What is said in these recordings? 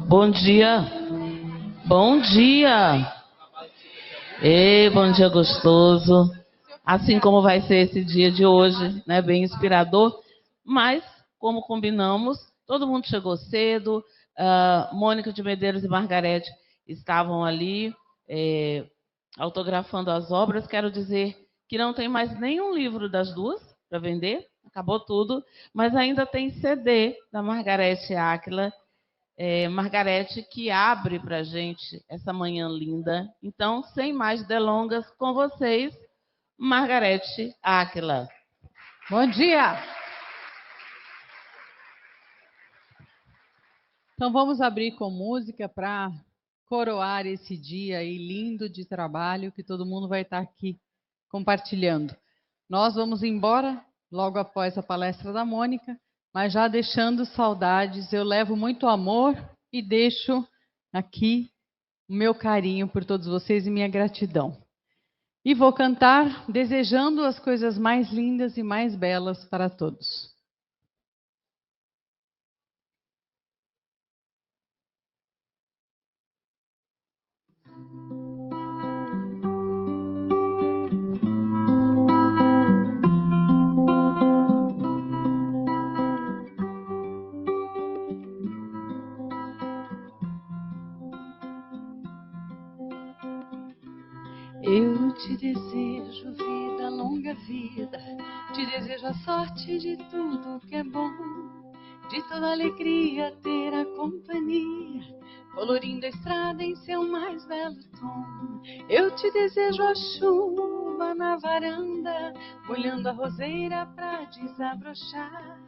Bom dia. Bom dia. Ei, bom dia gostoso. Assim como vai ser esse dia de hoje, né? Bem inspirador. Mas, como combinamos, todo mundo chegou cedo. Mônica de Medeiros e Margarete estavam ali autografando as obras. Quero dizer que não tem mais nenhum livro das duas para vender. Acabou tudo. Mas ainda tem CD da Margarete Áquila. Margarete, que abre para a gente essa manhã linda. Então, sem mais delongas, com vocês, Margarete Áquila. Bom dia! Então, vamos abrir com música para coroar esse dia aí lindo de trabalho que todo mundo vai estar aqui compartilhando. Nós vamos embora logo após a palestra da Mônica, mas já deixando saudades, eu levo muito amor e deixo aqui o meu carinho por todos vocês e minha gratidão. E vou cantar desejando as coisas mais lindas e mais belas para todos. Eu te desejo vida, longa vida, te desejo a sorte de tudo que é bom, de toda alegria ter a companhia, colorindo a estrada em seu mais belo tom. Eu te desejo a chuva na varanda, molhando a roseira pra desabrochar,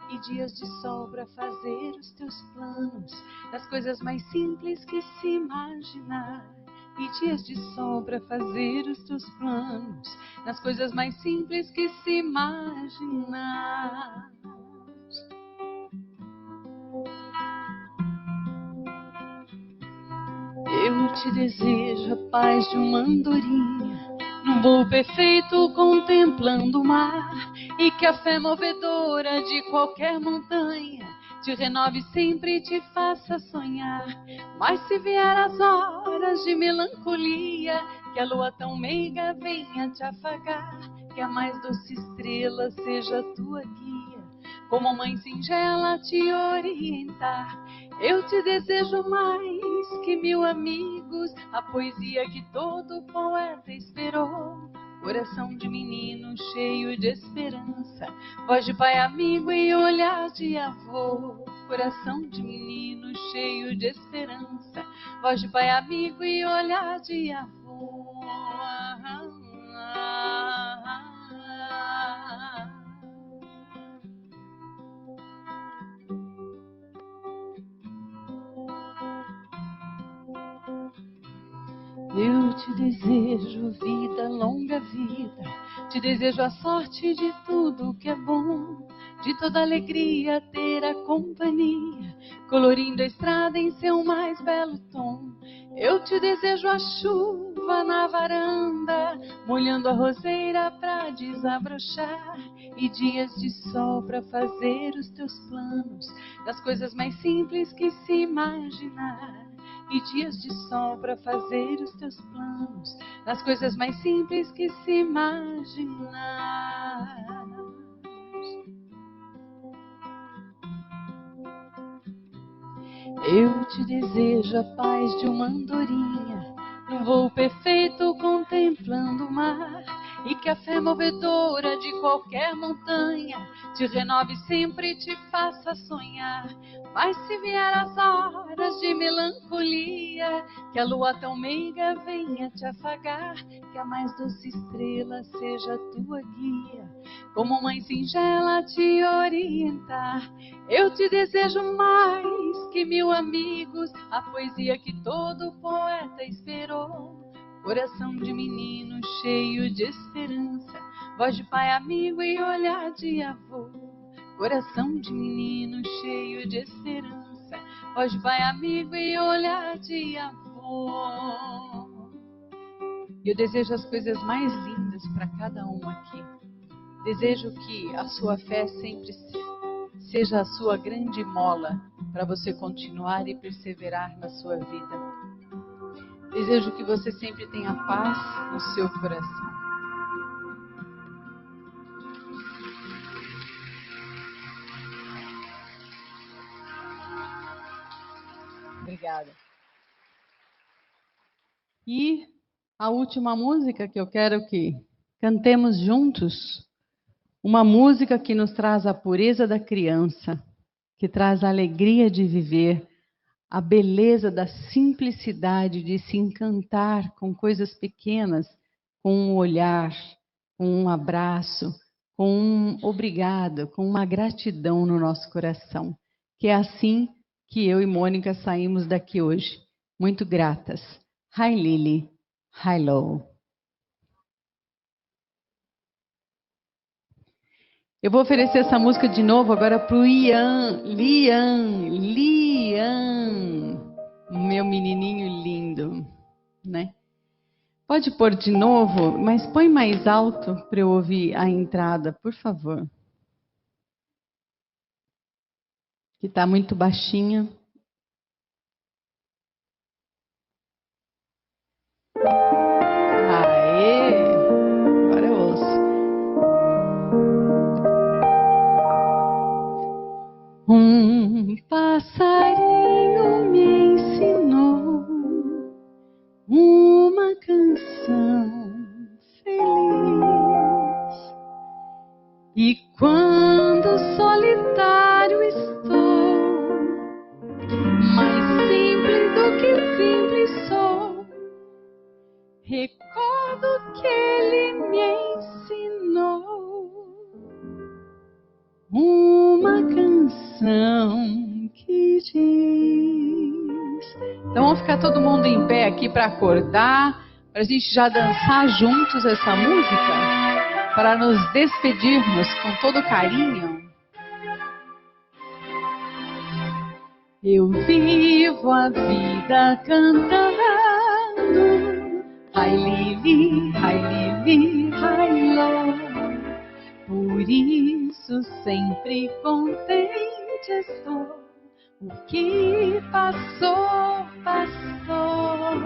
e dias de sol pra fazer os teus planos, das coisas mais simples que se imaginar. E dias de sol para fazer os teus planos, nas coisas mais simples que se imaginar. Eu te desejo a paz de uma andorinha, num voo perfeito contemplando o mar, e que a fé movedora de qualquer montanha te renove sempre e te faça sonhar. Mas se vier as horas de melancolia, que a lua tão meiga venha te afagar, que a mais doce estrela seja a tua guia, como mãe singela te orientar. Eu te desejo mais que 1000 amigos, a poesia que todo poeta esperou, coração de menino cheio de esperança, voz de pai amigo e olhar de avô. Coração de menino cheio de esperança, voz de pai amigo e olhar de avô. Eu te desejo vida, longa vida, te desejo a sorte de tudo que é bom, de toda alegria ter a companhia, colorindo a estrada em seu mais belo tom. Eu te desejo a chuva na varanda, molhando a roseira pra desabrochar, e dias de sol pra fazer os teus planos, das coisas mais simples que se imaginar. E dias de sol para fazer os teus planos, nas coisas mais simples que se imaginar. Eu te desejo a paz de uma andorinha, num voo perfeito contemplando o mar, e que a fé movedora de qualquer montanha te renove sempre e te faça sonhar. Mas se vier as horas de melancolia, que a lua tão meiga venha te afagar, que a mais doce estrela seja a tua guia, como mãe singela te orientar. Eu te desejo mais que 1000 amigos, a poesia que todo poeta esperou, coração de menino cheio de esperança, voz de pai amigo e olhar de avô. Coração de menino cheio de esperança, voz de pai amigo e olhar de avô. Eu desejo as coisas mais lindas para cada um aqui. Desejo que a sua fé sempre seja a sua grande mola para você continuar e perseverar na sua vida. Desejo que você sempre tenha paz no seu coração. Obrigada. E a última música que eu quero que cantemos juntos, uma música que nos traz a pureza da criança, que traz a alegria de viver, a beleza da simplicidade de se encantar com coisas pequenas, com um olhar, com um abraço, com um obrigado, com uma gratidão no nosso coração. Que é assim que eu e Mônica saímos daqui hoje, muito gratas. Hi Lily, hi Lo. Eu vou oferecer essa música de novo agora para o Lian, meu menininho lindo, né? Pode pôr de novo, mas põe mais alto para eu ouvir a entrada, por favor. Que está muito baixinha. Aê! Agora eu ouço. Um passarinho me ensinou uma canção feliz. E quando solitário estou, mais simples do que simples sou, recordo que ele me ensinou uma canção que diz. Então vamos ficar todo mundo em pé aqui para acordar, para a gente já dançar juntos essa música, para nos despedirmos com todo carinho. Eu vivo a vida cantando ai Lili, ai Ló. Por isso sempre contente estou. O que passou, passou.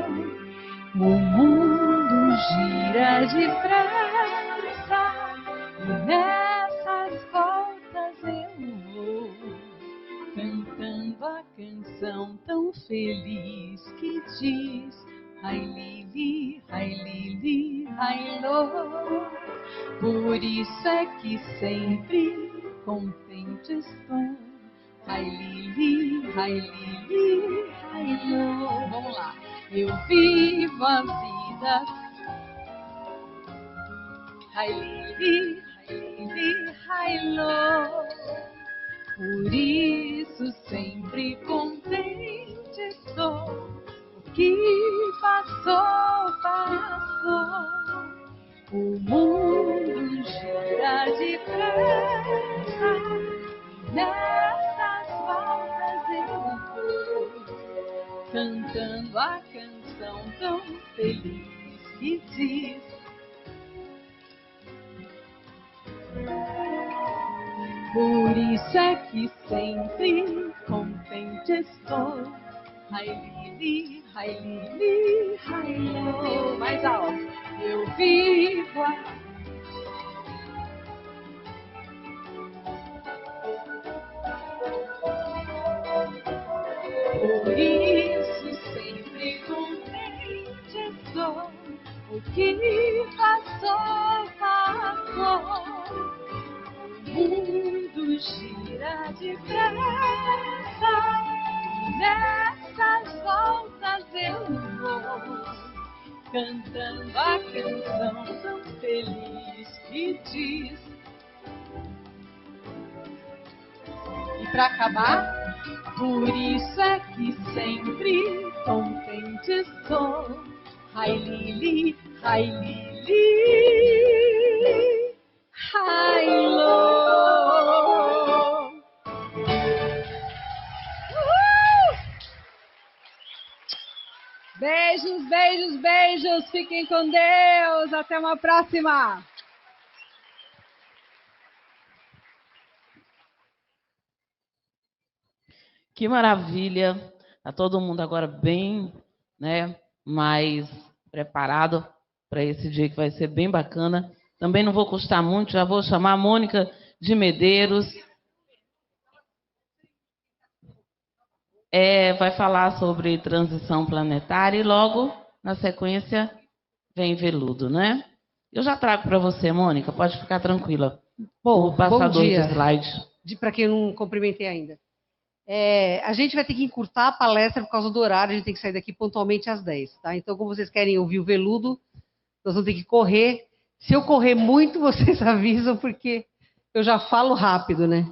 O mundo gira depressa e nessas voltas eu vou cantando a canção tão feliz que diz ai Lili, ai Ló. Por isso é que sempre contente estou. Ai Lili, ai Ló. Vamos lá. Eu vivo a vida. Ai Lili, ai Ló. Por isso sempre contente estou. O que passou, passou. O mundo gira depressa, nessas voltas eu vou, cantando a canção tão feliz que diz por isso é que sempre contente estou. Ai Lili, ai Ló. Mais alto. Eu vivo a... Por isso sempre contente estou. O que passou, passou. O mundo gira depressa. Nessas voltas eu vou, cantando a canção tão feliz que diz. E para acabar, por isso é que sempre contente estou. Ai Lili, ai Ló. Beijos, beijos, beijos. Fiquem com Deus. Até uma próxima. Que maravilha. Está todo mundo agora bem, né, mais preparado para esse dia que vai ser bem bacana. Também não vou custar muito, já vou chamar a Mônica de Medeiros. Vai falar sobre transição planetária e logo, na sequência, vem Veludo, né? Eu já trago para você, Mônica, pode ficar tranquila. Bom, o passador bom dia. de slide. Para quem eu não cumprimentei ainda. A gente vai ter que encurtar a palestra por causa do horário, a gente tem que sair daqui pontualmente às 10, tá? Então, como vocês querem ouvir o Veludo, nós vamos ter que correr. Se eu correr muito, vocês avisam, porque eu já falo rápido, né?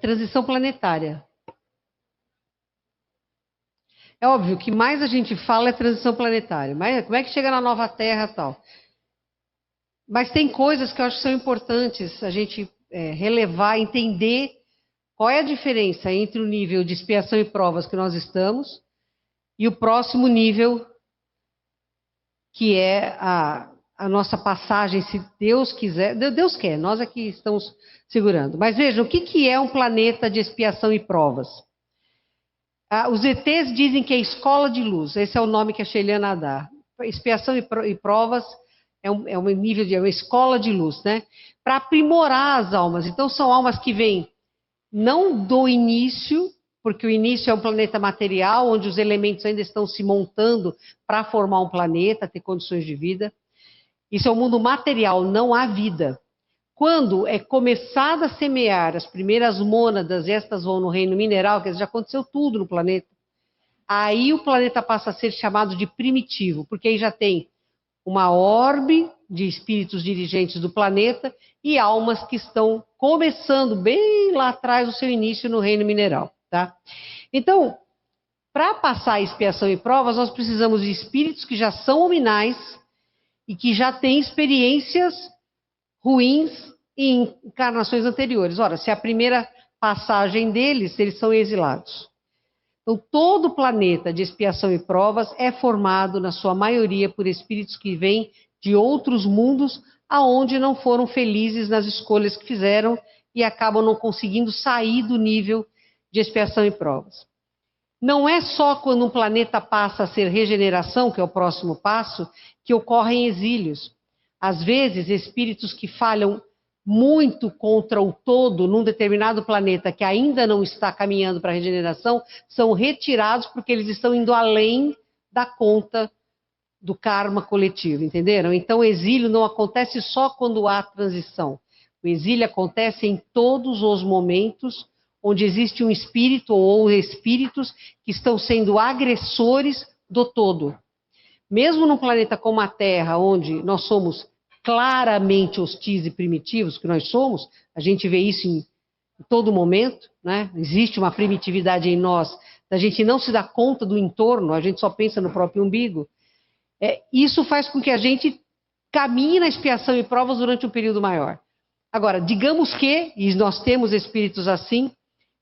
Transição planetária. É óbvio que mais a gente fala é transição planetária. Mas como é que chega na nova Terra e tal? Mas tem coisas que eu acho que são importantes a gente relevar, entender qual é a diferença entre o nível de expiação e provas que nós estamos e o próximo nível, que é a nossa passagem, se Deus quiser. Deus quer, nós é que estamos segurando. Mas vejam, o que é um planeta de expiação e provas? Os ETs dizem que é escola de luz, esse é o nome que a Sheiliana dá. Expiação e provas é um nível de uma escola de luz, né? Para aprimorar as almas. Então, são almas que vêm não do início, porque o início é um planeta material, onde os elementos ainda estão se montando para formar um planeta, ter condições de vida. Isso é o mundo material, não há vida. Quando é começado a semear as primeiras mônadas, e estas vão no reino mineral, que já aconteceu tudo no planeta, aí o planeta passa a ser chamado de primitivo, porque aí já tem uma orbe de espíritos dirigentes do planeta e almas que estão começando bem lá atrás o seu início no reino mineral, tá? Então, para passar a expiação e provas, nós precisamos de espíritos que já são hominais e que já têm experiências ruins em encarnações anteriores. Ora, se é a primeira passagem deles, eles são exilados. Então, todo o planeta de expiação e provas é formado, na sua maioria, por espíritos que vêm de outros mundos, aonde não foram felizes nas escolhas que fizeram e acabam não conseguindo sair do nível de expiação e provas. Não é só quando um planeta passa a ser regeneração, que é o próximo passo, que ocorrem exílios. Às vezes, espíritos que falham muito contra o todo num determinado planeta que ainda não está caminhando para a regeneração, são retirados porque eles estão indo além da conta do karma coletivo, entenderam? Então o exílio não acontece só quando há transição. O exílio acontece em todos os momentos onde existe um espírito ou espíritos que estão sendo agressores do todo. Mesmo num planeta como a Terra, onde nós somos claramente hostis e primitivos, que nós somos, a gente vê isso em todo momento, né? Existe uma primitividade em nós, da gente não se dar conta do entorno, a gente só pensa no próprio umbigo. Isso faz com que a gente caminhe na expiação e provas durante um período maior. Agora, digamos que, e nós temos espíritos assim,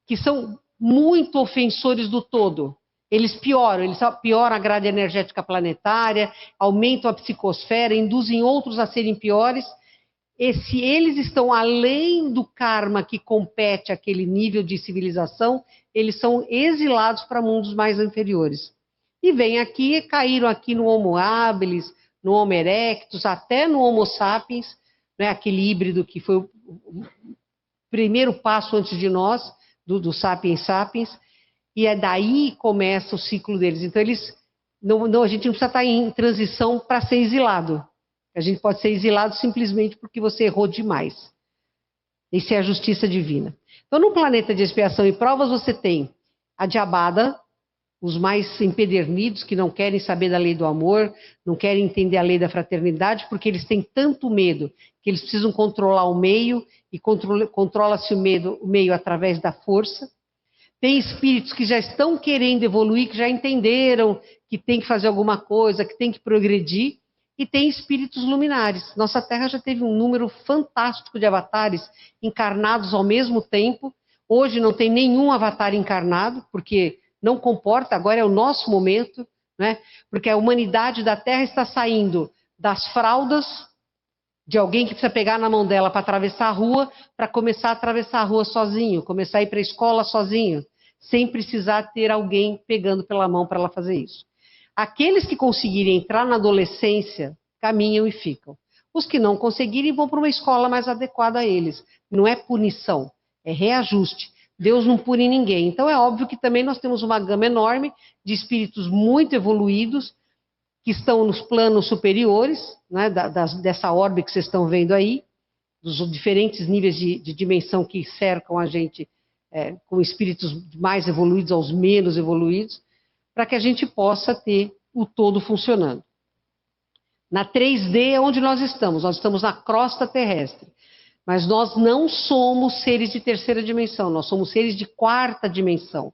que são muito ofensores do todo. Eles pioram a grade energética planetária, aumentam a psicosfera, induzem outros a serem piores. E se eles estão além do karma que compete àquele nível de civilização, eles são exilados para mundos mais inferiores. E vêm aqui, caíram aqui no Homo habilis, no Homo erectus, até no Homo sapiens, né, aquele híbrido que foi o primeiro passo antes de nós, do sapiens sapiens, e daí começa o ciclo deles. Então, a gente não precisa estar em transição para ser exilado. A gente pode ser exilado simplesmente porque você errou demais. Isso é a justiça divina. Então, no planeta de expiação e provas, você tem a diabada, os mais empedernidos, que não querem saber da lei do amor, não querem entender a lei da fraternidade, porque eles têm tanto medo que eles precisam controlar o meio, e controla-se o meio através da força. Tem espíritos que já estão querendo evoluir, que já entenderam que tem que fazer alguma coisa, que tem que progredir, e tem espíritos luminares. Nossa Terra já teve um número fantástico de avatares encarnados ao mesmo tempo. Hoje não tem nenhum avatar encarnado, porque não comporta, agora é o nosso momento, né? Porque a humanidade da Terra está saindo das fraldas de alguém que precisa pegar na mão dela para atravessar a rua, para começar a atravessar a rua sozinho, começar a ir para a escola sozinho, sem precisar ter alguém pegando pela mão para ela fazer isso. Aqueles que conseguirem entrar na adolescência, caminham e ficam. Os que não conseguirem vão para uma escola mais adequada a eles. Não é punição, é reajuste. Deus não pune ninguém. Então é óbvio que também nós temos uma gama enorme de espíritos muito evoluídos, que estão nos planos superiores, né, dessa orbe que vocês estão vendo aí, dos diferentes níveis de dimensão que cercam a gente, com espíritos mais evoluídos aos menos evoluídos, para que a gente possa ter o todo funcionando. Na 3D é onde nós estamos na crosta terrestre, mas nós não somos seres de terceira dimensão, nós somos seres de quarta dimensão.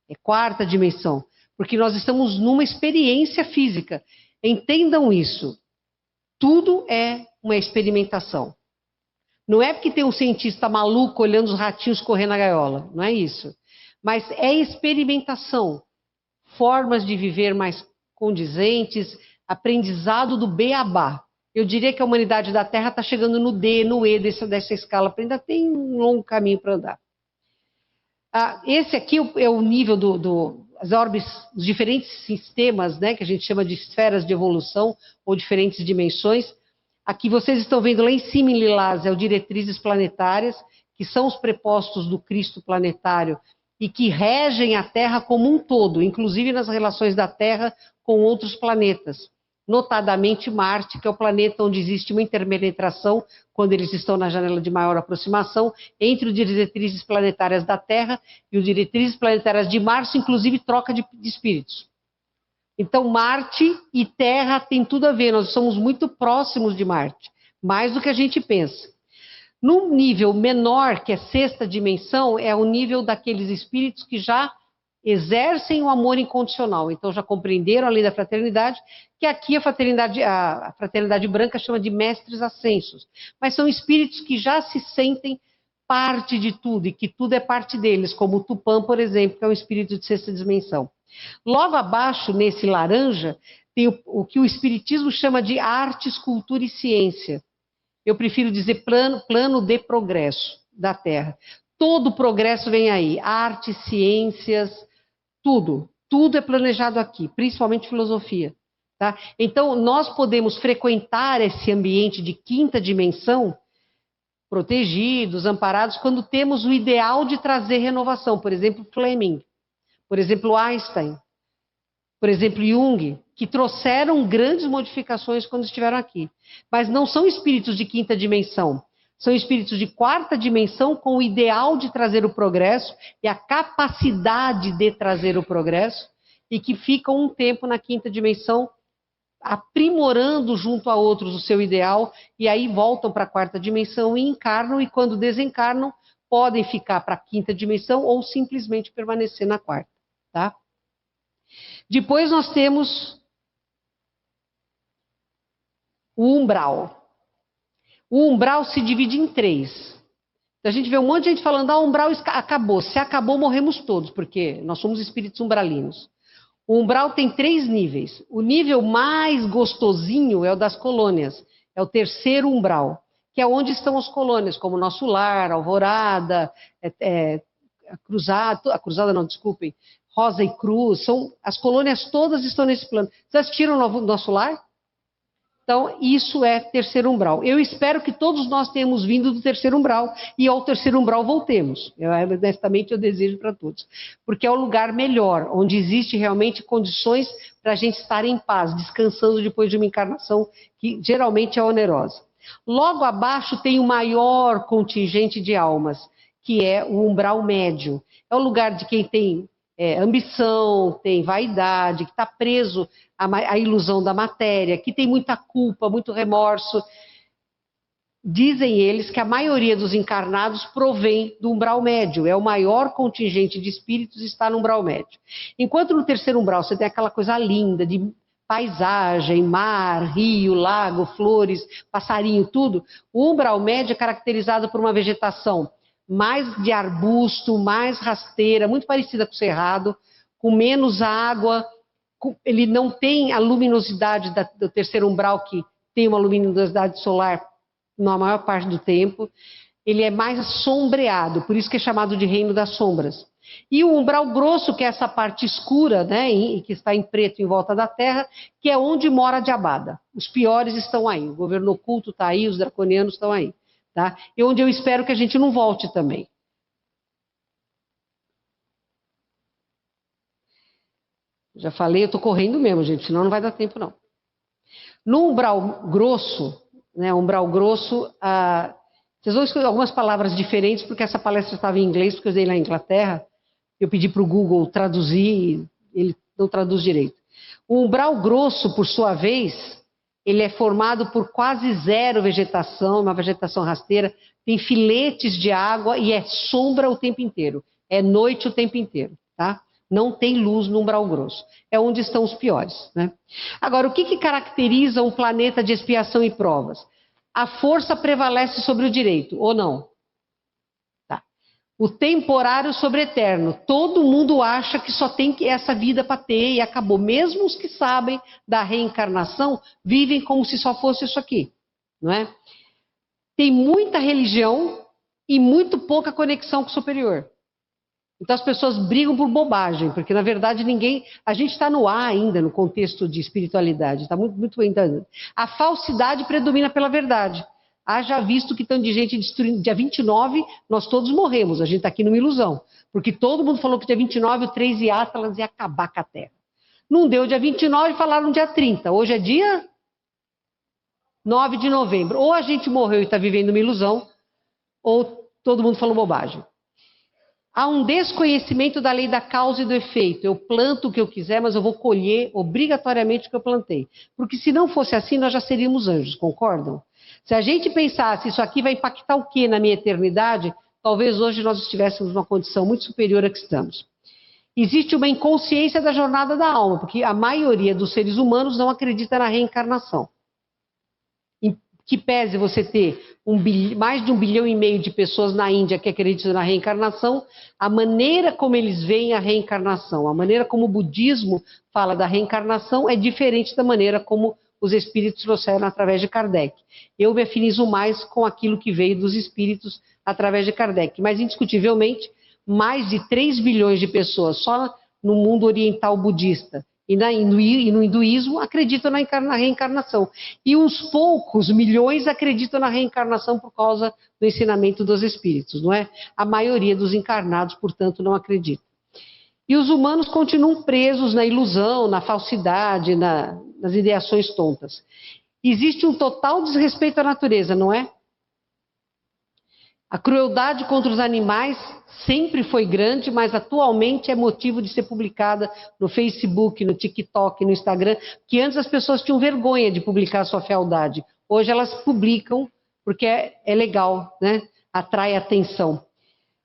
É quarta dimensão. Porque nós estamos numa experiência física. Entendam isso. Tudo é uma experimentação. Não é porque tem um cientista maluco olhando os ratinhos correr na gaiola. Não é isso. Mas é experimentação. Formas de viver mais condizentes, aprendizado do beabá. Eu diria que a humanidade da Terra está chegando no D, no E dessa escala. Ainda tem um longo caminho para andar. Esse aqui é o nível as orbes, os diferentes sistemas, né, que a gente chama de esferas de evolução ou diferentes dimensões. Aqui vocês estão vendo lá em cima em lilás, é o diretrizes planetárias, que são os prepostos do Cristo planetário e que regem a Terra como um todo, inclusive nas relações da Terra com outros planetas. Notadamente Marte, que é o planeta onde existe uma interpenetração, quando eles estão na janela de maior aproximação, entre os diretrizes planetárias da Terra e os diretrizes planetárias de Marte, inclusive troca de espíritos. Então Marte e Terra tem tudo a ver, nós somos muito próximos de Marte, mais do que a gente pensa. No nível menor, que é sexta dimensão, é o nível daqueles espíritos que já exercem o amor incondicional. Então já compreenderam a lei da fraternidade, que aqui a fraternidade branca chama de mestres ascensos. Mas são espíritos que já se sentem parte de tudo e que tudo é parte deles, como o Tupã, por exemplo, que é um espírito de sexta dimensão. Logo abaixo, nesse laranja, tem o que o espiritismo chama de artes, cultura e ciência. Eu prefiro dizer plano de progresso da Terra. Todo o progresso vem aí, artes, ciências, tudo é planejado aqui, principalmente filosofia. Tá? Então, nós podemos frequentar esse ambiente de quinta dimensão, protegidos, amparados, quando temos o ideal de trazer renovação. Por exemplo, Fleming, por exemplo, Einstein, por exemplo, Jung, que trouxeram grandes modificações quando estiveram aqui. Mas não são espíritos de quinta dimensão. São espíritos de quarta dimensão com o ideal de trazer o progresso e a capacidade de trazer o progresso e que ficam um tempo na quinta dimensão aprimorando junto a outros o seu ideal e aí voltam para a quarta dimensão e encarnam e quando desencarnam podem ficar para a quinta dimensão ou simplesmente permanecer na quarta, tá? Depois nós temos o umbral. O umbral se divide em 3. A gente vê um monte de gente falando, o umbral acabou. Se acabou, morremos todos, porque nós somos espíritos umbralinos. O umbral tem 3 níveis. O nível mais gostosinho é o das colônias. É o terceiro umbral, que é onde estão as colônias, como Nosso Lar, Alvorada, a Cruzada não, desculpem, Rosa e Cruz. As colônias todas estão nesse plano. Vocês assistiram o Nosso Lar? Então, isso é terceiro umbral. Eu espero que todos nós tenhamos vindo do terceiro umbral e ao terceiro umbral voltemos. Honestamente, eu desejo para todos. Porque é o lugar melhor, onde existe realmente condições para a gente estar em paz, descansando depois de uma encarnação que geralmente é onerosa. Logo abaixo tem o maior contingente de almas, que é o umbral médio. É o lugar de quem tem ambição, tem vaidade, que está preso à ilusão da matéria, que tem muita culpa, muito remorso. Dizem eles que a maioria dos encarnados provém do umbral médio, é o maior contingente de espíritos está no umbral médio. Enquanto no terceiro umbral você tem aquela coisa linda de paisagem, mar, rio, lago, flores, passarinho, tudo, o umbral médio é caracterizado por uma vegetação mais de arbusto, mais rasteira, muito parecida com o cerrado, com menos água, ele não tem a luminosidade do terceiro umbral, que tem uma luminosidade solar na maior parte do tempo. Ele é mais sombreado, por isso que é chamado de reino das sombras. E o umbral grosso, que é essa parte escura, né, que está em preto em volta da Terra, que é onde mora a Diabada. Os piores estão aí, o governo oculto está aí, os draconianos estão aí. Tá? E onde eu espero que a gente não volte também. Já falei, eu estou correndo mesmo, gente, senão não vai dar tempo, não. No umbral grosso, né, vocês vão escolher algumas palavras diferentes, porque essa palestra estava em inglês, porque eu dei lá na Inglaterra. Eu pedi para o Google traduzir, ele não traduz direito. O umbral grosso, por sua vez, ele é formado por quase zero vegetação, uma vegetação rasteira, tem filetes de água e é sombra o tempo inteiro. É noite o tempo inteiro, tá? Não tem luz no umbral grosso. É onde estão os piores, né? Agora, o que caracteriza um planeta de expiação e provas? A força prevalece sobre o direito, ou não? O temporário sobre o eterno. Todo mundo acha que só tem essa vida para ter e acabou. Mesmo os que sabem da reencarnação vivem como se só fosse isso aqui, não é? Tem muita religião e muito pouca conexão com o superior. Então as pessoas brigam por bobagem, porque na verdade a gente está no ar ainda no contexto de espiritualidade, está muito ainda. A falsidade predomina pela verdade. Haja visto que tanto de gente destruindo. Dia 29, nós todos morremos. A gente está aqui numa ilusão. Porque todo mundo falou que dia 29 o 3 e Atlas ia acabar com a Terra. Não deu dia 29 e falaram dia 30. Hoje é dia 9 de novembro. Ou a gente morreu e está vivendo uma ilusão, ou todo mundo falou bobagem. Há um desconhecimento da lei da causa e do efeito. Eu planto o que eu quiser, mas eu vou colher obrigatoriamente o que eu plantei. Porque se não fosse assim, nós já seríamos anjos, concordam? Se a gente pensasse, isso aqui vai impactar o quê na minha eternidade? Talvez hoje nós estivéssemos numa condição muito superior à que estamos. Existe uma inconsciência da jornada da alma, porque a maioria dos seres humanos não acredita na reencarnação. Em que pese você ter mais de 1,5 bilhão de pessoas na Índia que acreditam na reencarnação, a maneira como eles veem a reencarnação, a maneira como o budismo fala da reencarnação é diferente da maneira como os espíritos trouxeram através de Kardec. Eu me afinizo mais com aquilo que veio dos espíritos através de Kardec, mas indiscutivelmente mais de 3 bilhões de pessoas só no mundo oriental budista e no hinduísmo acreditam na reencarnação. E uns poucos milhões acreditam na reencarnação por causa do ensinamento dos espíritos, não é? A maioria dos encarnados, portanto, não acredita. E os humanos continuam presos na ilusão, na falsidade, nas ideações tontas. Existe um total desrespeito à natureza, não é? A crueldade contra os animais sempre foi grande, mas atualmente é motivo de ser publicada no Facebook, no TikTok, no Instagram, que antes as pessoas tinham vergonha de publicar a sua fealdade. Hoje elas publicam porque é legal, né? Atrai atenção.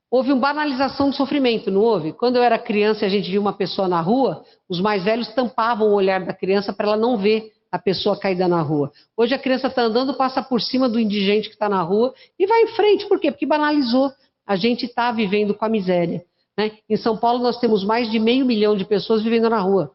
Houve uma banalização do sofrimento, não houve? Quando eu era criança e a gente via uma pessoa na rua, os mais velhos tampavam o olhar da criança para ela não ver a pessoa caída na rua. Hoje a criança está andando, passa por cima do indigente que está na rua e vai em frente. Por quê? Porque banalizou. A gente está vivendo com a miséria, né? Em São Paulo nós temos mais de 500 mil de pessoas vivendo na rua.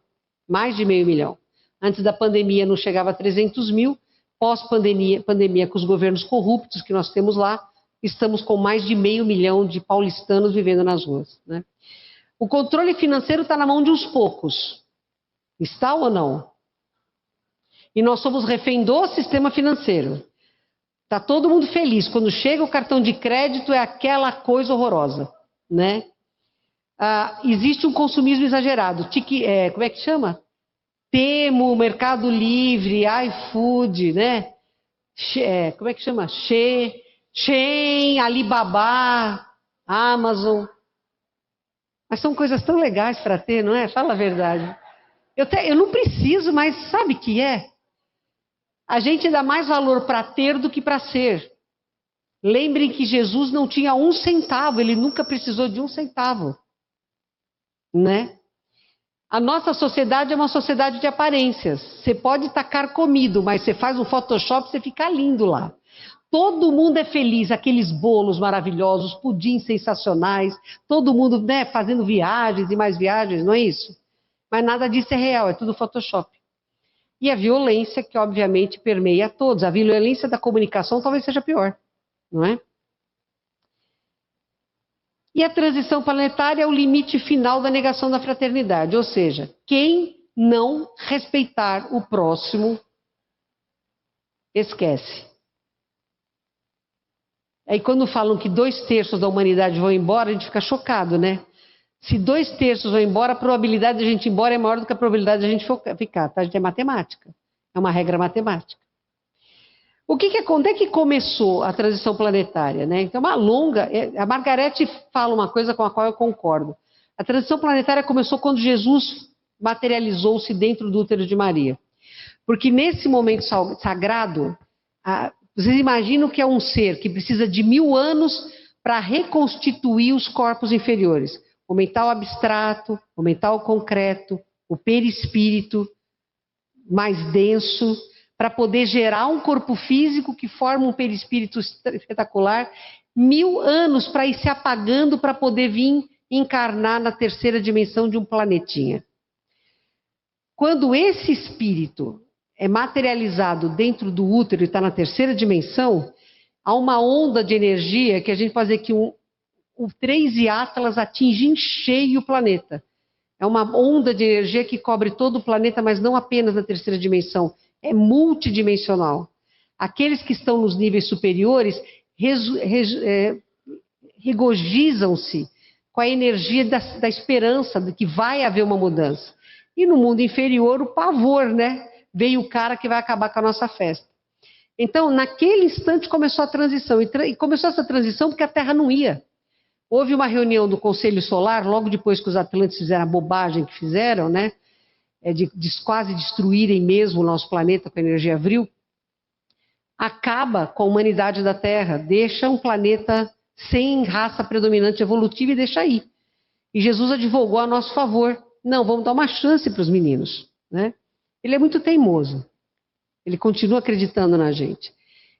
Mais de 500 mil. Antes da pandemia não chegava a 300 mil. Pós-pandemia com os governos corruptos que nós temos lá, estamos com mais de 500 mil de paulistanos vivendo nas ruas, né? O controle financeiro está na mão de uns poucos. Está ou não? E nós somos refém do sistema financeiro. Está todo mundo feliz. Quando chega o cartão de crédito é aquela coisa horrorosa, né? Existe um consumismo exagerado. Como é que chama? Temo, Mercado Livre, iFood, né? Como é que chama? Shein, Alibaba, Amazon. Mas são coisas tão legais para ter, não é? Fala a verdade. Eu não preciso, mas sabe o que é? A gente dá mais valor para ter do que para ser. Lembrem que Jesus não tinha 1 centavo, ele nunca precisou de 1 centavo. Né? A nossa sociedade é uma sociedade de aparências. Você pode estar carcomido, mas você faz um Photoshop, você fica lindo lá. Todo mundo é feliz, aqueles bolos maravilhosos, pudins sensacionais, todo mundo, né, fazendo viagens e mais viagens, não é isso? Mas nada disso é real, é tudo Photoshop. e a violência que, obviamente, permeia a todos. A violência da comunicação talvez seja pior, não é? E a transição planetária é o limite final da negação da fraternidade, ou seja, quem não respeitar o próximo, esquece. Aí quando falam que 2/3 da humanidade vão embora, a gente fica chocado, né? Se 2/3 vão embora, a probabilidade de a gente ir embora é maior do que a probabilidade de a gente ficar, tá? A gente é matemática, é uma regra matemática. Onde é que começou a transição planetária, né? Então, uma longa... A Margarete fala uma coisa com a qual eu concordo. A transição planetária começou quando Jesus materializou-se dentro do útero de Maria. Porque nesse momento sagrado, vocês imaginam que é um ser que precisa de 1000 anos para reconstituir os corpos inferiores. O mental abstrato, o mental concreto, o perispírito mais denso, para poder gerar um corpo físico que forma um perispírito espetacular, 1000 anos para ir se apagando para poder vir encarnar na terceira dimensão de um planetinha. Quando esse espírito é materializado dentro do útero e está na terceira dimensão, há uma onda de energia que a gente pode dizer que o 3 e Atlas atinge em cheio o planeta. É uma onda de energia que cobre todo o planeta, mas não apenas na terceira dimensão. É multidimensional. Aqueles que estão nos níveis superiores regozijam-se com a energia da esperança de que vai haver uma mudança. E no mundo inferior, o pavor, né? Veio o cara que vai acabar com a nossa festa. Então, naquele instante começou a transição. E começou essa transição porque a Terra não ia. Houve uma reunião do Conselho Solar, logo depois que os Atlantes fizeram a bobagem que fizeram, né? De quase destruírem mesmo o nosso planeta com a energia vril, acaba com a humanidade da Terra, deixa um planeta sem raça predominante evolutiva e deixa aí. E Jesus advogou a nosso favor. Não, vamos dar uma chance para os meninos, né? Ele é muito teimoso. Ele continua acreditando na gente.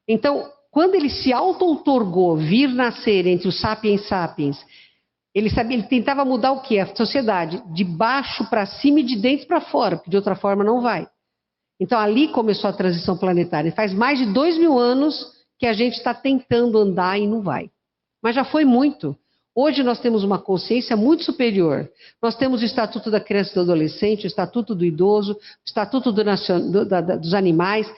Então, quando ele se auto-outorgou vir nascer entre os sapiens sapiens, ele tentava mudar o quê? A sociedade, de baixo para cima e de dentro para fora, porque de outra forma não vai. Então ali começou a transição planetária. Faz mais de 2000 anos que a gente está tentando andar e não vai. Mas já foi muito. Hoje nós temos uma consciência muito superior. Nós temos o Estatuto da Criança e do Adolescente, o Estatuto do Idoso, o Estatuto dos Animais.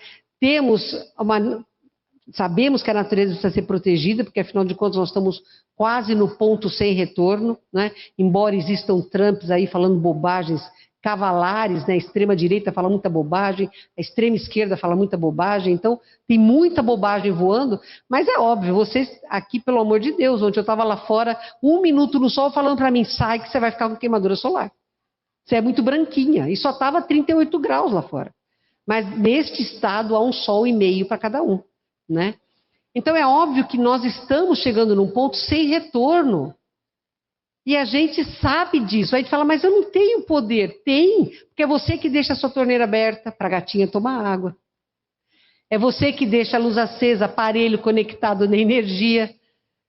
Sabemos que a natureza precisa ser protegida, porque afinal de contas nós estamos quase no ponto sem retorno, né? Embora existam Trumps aí falando bobagens cavalares, né? A extrema-direita fala muita bobagem, a extrema-esquerda fala muita bobagem, então tem muita bobagem voando, mas é óbvio, vocês aqui, pelo amor de Deus, ontem eu estava lá fora, 1 minuto no sol falando para mim, sai que você vai ficar com queimadura solar. Você é muito branquinha, e só estava 38 graus lá fora. Mas neste estado há 1,5 sol para cada um, né? Então é óbvio que nós estamos chegando num ponto sem retorno. E a gente sabe disso. Aí a gente fala, mas eu não tenho poder. Tem, porque é você que deixa a sua torneira aberta para a gatinha tomar água. É você que deixa a luz acesa, aparelho conectado na energia.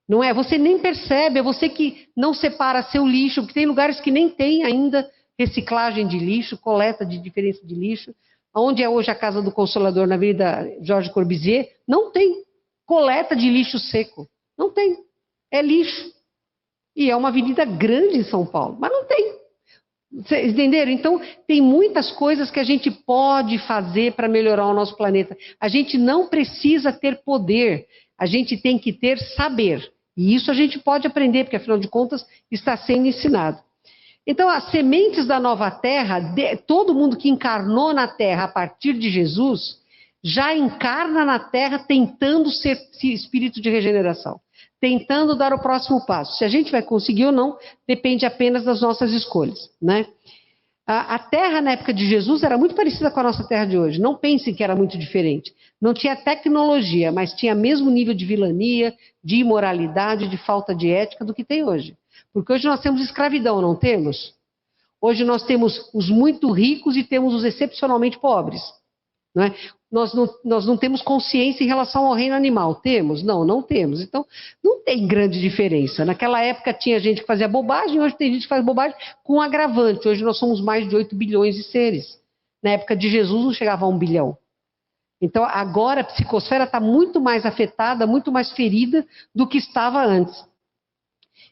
Não é? Você nem percebe, é você que não separa seu lixo, porque tem lugares que nem tem ainda reciclagem de lixo, coleta de diferença de lixo. Onde é hoje a Casa do Consolador, na Avenida Jorge Corbusier, não tem coleta de lixo seco. Não tem. É lixo. E é uma avenida grande em São Paulo, mas não tem. Vocês entenderam? Então, tem muitas coisas que a gente pode fazer para melhorar o nosso planeta. A gente não precisa ter poder, a gente tem que ter saber. E isso a gente pode aprender, porque afinal de contas está sendo ensinado. Então, as sementes da nova terra, todo mundo que encarnou na terra a partir de Jesus, já encarna na terra tentando ser espírito de regeneração. Tentando dar o próximo passo. Se a gente vai conseguir ou não, depende apenas das nossas escolhas, né? A terra na época de Jesus era muito parecida com a nossa terra de hoje. Não pensem que era muito diferente. Não tinha tecnologia, mas tinha mesmo nível de vilania, de imoralidade, de falta de ética do que tem hoje. Porque hoje nós temos escravidão, não temos? Hoje nós temos os muito ricos e temos os excepcionalmente pobres. Não é? Nós não temos consciência em relação ao reino animal. Temos? Não, não temos. Então, não tem grande diferença. Naquela época tinha gente que fazia bobagem, hoje tem gente que faz bobagem com agravante. Hoje nós somos mais de 8 bilhões de seres. Na época de Jesus não chegava a 1 bilhão. Então agora a psicosfera está muito mais afetada, muito mais ferida do que estava antes.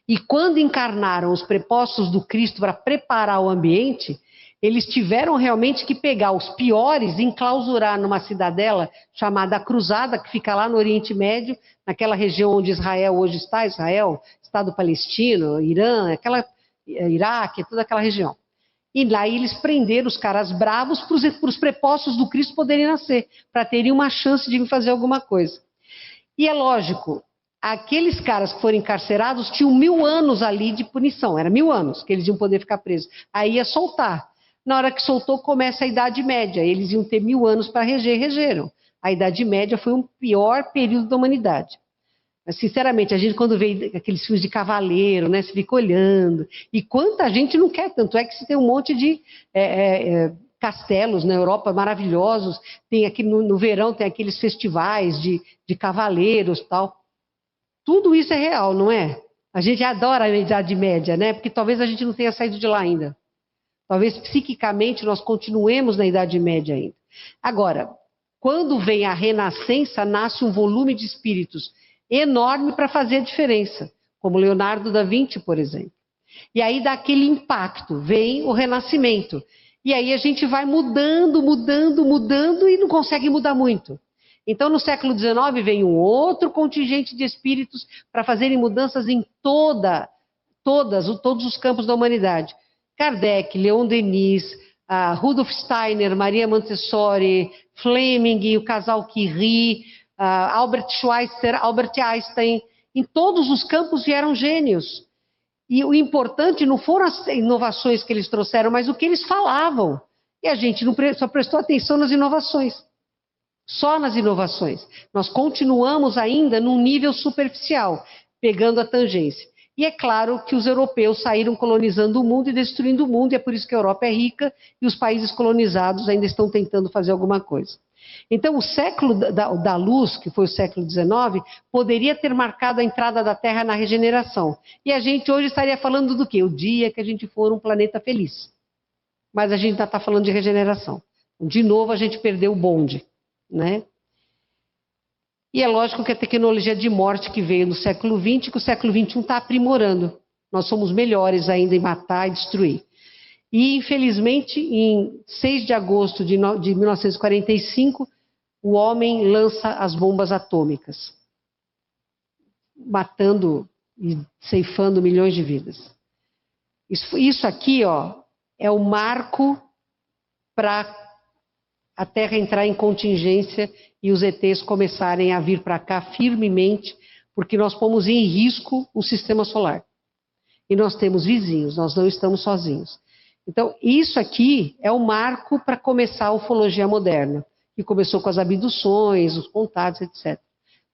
E quando encarnaram os prepostos do Cristo para preparar o ambiente, eles tiveram realmente que pegar os piores e enclausurar numa cidadela chamada Cruzada, que fica lá no Oriente Médio, naquela região onde Israel hoje está, Israel, Estado palestino, Irã, Iraque, toda aquela região. E lá eles prenderam os caras bravos para os prepostos do Cristo poderem nascer, para terem uma chance de fazer alguma coisa. E é lógico, aqueles caras que foram encarcerados tinham 1000 anos ali de punição, era 1000 anos que eles iam poder ficar presos. Aí ia soltar. Na hora que soltou, começa a Idade Média. Eles iam ter 1000 anos para reger, regeram. A Idade Média foi o pior período da humanidade. Mas, sinceramente, a gente quando vê aqueles filmes de cavaleiro, né, se fica olhando. E quanta gente não quer, tanto é que se tem um monte de castelos na Europa maravilhosos. Tem aqui no verão, tem aqueles festivais de cavaleiros e tal. Tudo isso é real, não é? A gente adora a Idade Média, né? Porque talvez a gente não tenha saído de lá ainda. Talvez psiquicamente nós continuemos na Idade Média ainda. Agora, quando vem a Renascença, nasce um volume de espíritos enorme para fazer a diferença, como Leonardo da Vinci, por exemplo. E aí dá aquele impacto, vem o Renascimento. E aí a gente vai mudando, mudando, mudando e não consegue mudar muito. Então, no século XIX, vem um outro contingente de espíritos para fazerem mudanças em todos os campos da humanidade. Kardec, Leon Denis, Rudolf Steiner, Maria Montessori, Fleming, o casal Curie, Albert Schweitzer, Albert Einstein, em todos os campos vieram gênios. E o importante não foram as inovações que eles trouxeram, mas o que eles falavam. E a gente só prestou atenção nas inovações. Só nas inovações. Nós continuamos ainda num nível superficial, pegando a tangência. E é claro que os europeus saíram colonizando o mundo e destruindo o mundo, e é por isso que a Europa é rica e os países colonizados ainda estão tentando fazer alguma coisa. Então, o século da luz, que foi o século XIX, poderia ter marcado a entrada da Terra na regeneração. E a gente hoje estaria falando do quê? O dia que a gente for um planeta feliz. Mas a gente ainda está falando de regeneração. De novo, a gente perdeu o bonde, né? E é lógico que a tecnologia de morte que veio no século XX, que o século XXI está aprimorando. Nós somos melhores ainda em matar e destruir. E, infelizmente, em 6 de agosto de 1945, o homem lança as bombas atômicas, matando e ceifando milhões de vidas. Isso aqui, ó, é o marco para a Terra entrar em contingência e os ETs começarem a vir para cá firmemente, porque nós pomos em risco o sistema solar. E nós temos vizinhos, nós não estamos sozinhos. Então, isso aqui é o marco para começar a ufologia moderna, que começou com as abduções, os contatos, etc.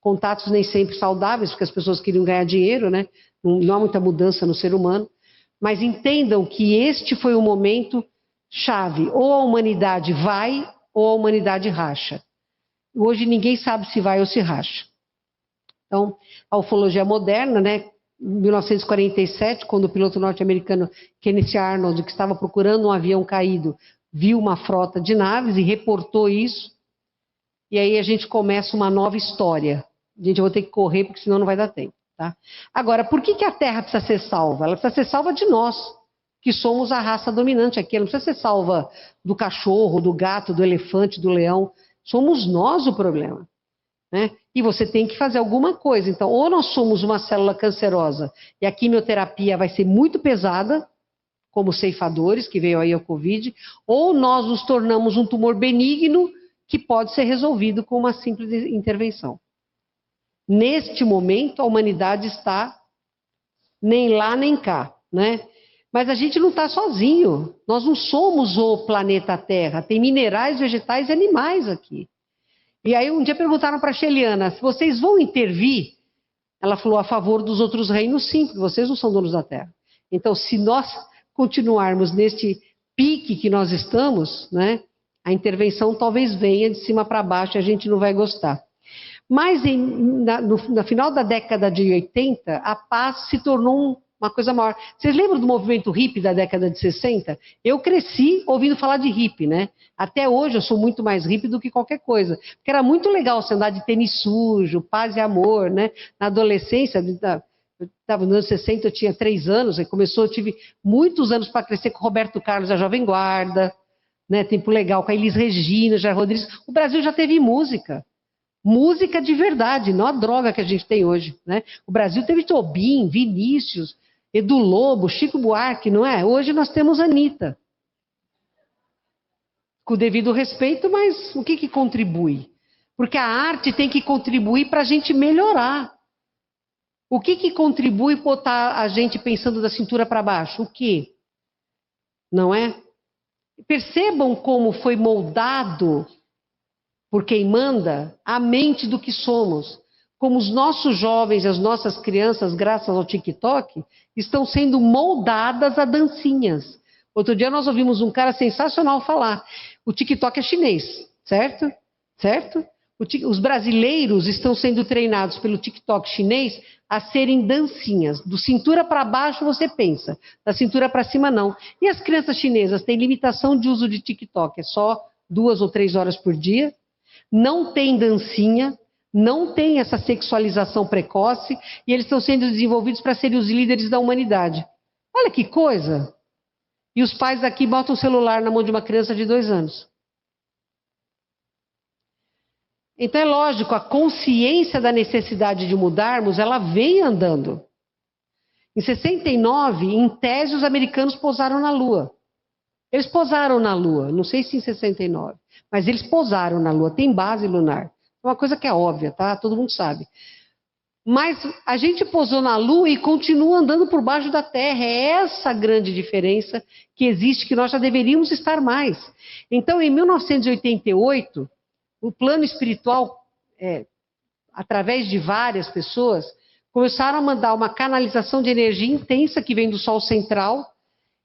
Contatos nem sempre saudáveis, porque as pessoas queriam ganhar dinheiro, né? Não há muita mudança no ser humano. Mas entendam que este foi o momento chave. Ou a humanidade vai, ou a humanidade racha. Hoje ninguém sabe se vai ou se racha. Então, a ufologia moderna, né? Em 1947, quando o piloto norte-americano Kenneth Arnold, que estava procurando um avião caído, viu uma frota de naves e reportou isso. E aí a gente começa uma nova história. Gente, eu vou ter que correr, porque senão não vai dar tempo. Tá? Agora, por que a Terra precisa ser salva? Ela precisa ser salva de nós, que somos a raça dominante aqui. Ela não precisa ser salva do cachorro, do gato, do elefante, do leão. Somos nós o problema. Né? E você tem que fazer alguma coisa. Então, ou nós somos uma célula cancerosa e a quimioterapia vai ser muito pesada, como ceifadores, que veio aí o Covid, ou nós nos tornamos um tumor benigno que pode ser resolvido com uma simples intervenção. Neste momento, a humanidade está nem lá nem cá, né? Mas a gente não está sozinho. Nós não somos o planeta Terra. Tem minerais, vegetais e animais aqui. E aí um dia perguntaram para a Sheliana, se vocês vão intervir? Ela falou, a favor dos outros reinos, sim, porque vocês não são donos da Terra. Então, se nós continuarmos neste pique que nós estamos, né, a intervenção talvez venha de cima para baixo e a gente não vai gostar. Mas no final da década de 80, a paz se tornou uma coisa maior. Vocês lembram do movimento hippie da década de 60? Eu cresci ouvindo falar de hippie, né? Até hoje eu sou muito mais hippie do que qualquer coisa. Porque era muito legal você andar de tênis sujo, paz e amor, né? Na adolescência, eu estava nos anos 60, eu tinha 3 anos, aí começou, eu tive muitos anos para crescer com Roberto Carlos, a Jovem Guarda, né? Tempo legal, com a Elis Regina, Jair Rodrigues. O Brasil já teve música. Música de verdade, não a droga que a gente tem hoje, né? O Brasil teve Tobim, Vinícius, Edu Lobo, Chico Buarque, não é? Hoje nós temos Anitta. Com o devido respeito, mas o que contribui? Porque a arte tem que contribuir para a gente melhorar. O que contribui botar a gente pensando da cintura para baixo? O quê? Não é? Percebam como foi moldado por quem manda a mente do que somos. Como os nossos jovens e as nossas crianças, graças ao TikTok, estão sendo moldadas a dancinhas. Outro dia nós ouvimos um cara sensacional falar. O TikTok é chinês, certo? Certo? Os brasileiros estão sendo treinados pelo TikTok chinês a serem dancinhas. Do cintura para baixo você pensa, da cintura para cima não. E as crianças chinesas têm limitação de uso de TikTok, é só 2 ou 3 horas por dia. Não tem dancinha, não tem essa sexualização precoce, e eles estão sendo desenvolvidos para serem os líderes da humanidade. Olha que coisa! E os pais aqui botam o celular na mão de uma criança de 2 anos. Então é lógico, a consciência da necessidade de mudarmos, ela vem andando. Em 69, em tese, os americanos pousaram na Lua. Eles pousaram na Lua, não sei se em 69, mas eles pousaram na Lua, tem base lunar. É uma coisa que é óbvia, tá? Todo mundo sabe. Mas a gente pousou na Lua e continua andando por baixo da Terra. É essa a grande diferença que existe, que nós já deveríamos estar mais. Então, em 1988, o plano espiritual, através de várias pessoas, começaram a mandar uma canalização de energia intensa que vem do Sol central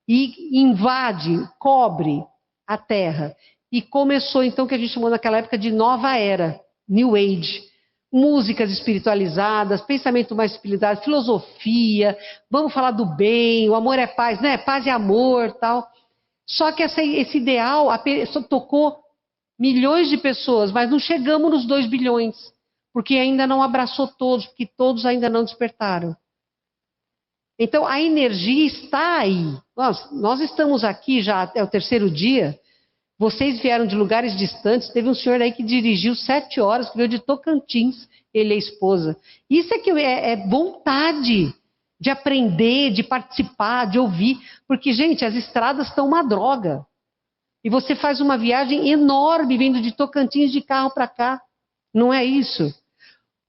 e invade, cobre a Terra. E começou, então, o que a gente chamou naquela época de Nova Era, New Age. Músicas espiritualizadas, pensamento mais espiritualizado, filosofia, vamos falar do bem, o amor é paz, né? Paz e amor, tal. Só que esse ideal tocou milhões de pessoas, mas não chegamos nos 2 bilhões, porque ainda não abraçou todos, porque todos ainda não despertaram. Então, a energia está aí. Nós estamos aqui já até o 3º dia. Vocês vieram de lugares distantes. Teve um senhor aí que dirigiu 7 horas, que veio de Tocantins, ele e a esposa. Isso é vontade de aprender, de participar, de ouvir. Porque, gente, as estradas estão uma droga. E você faz uma viagem enorme vindo de Tocantins de carro para cá. Não é isso?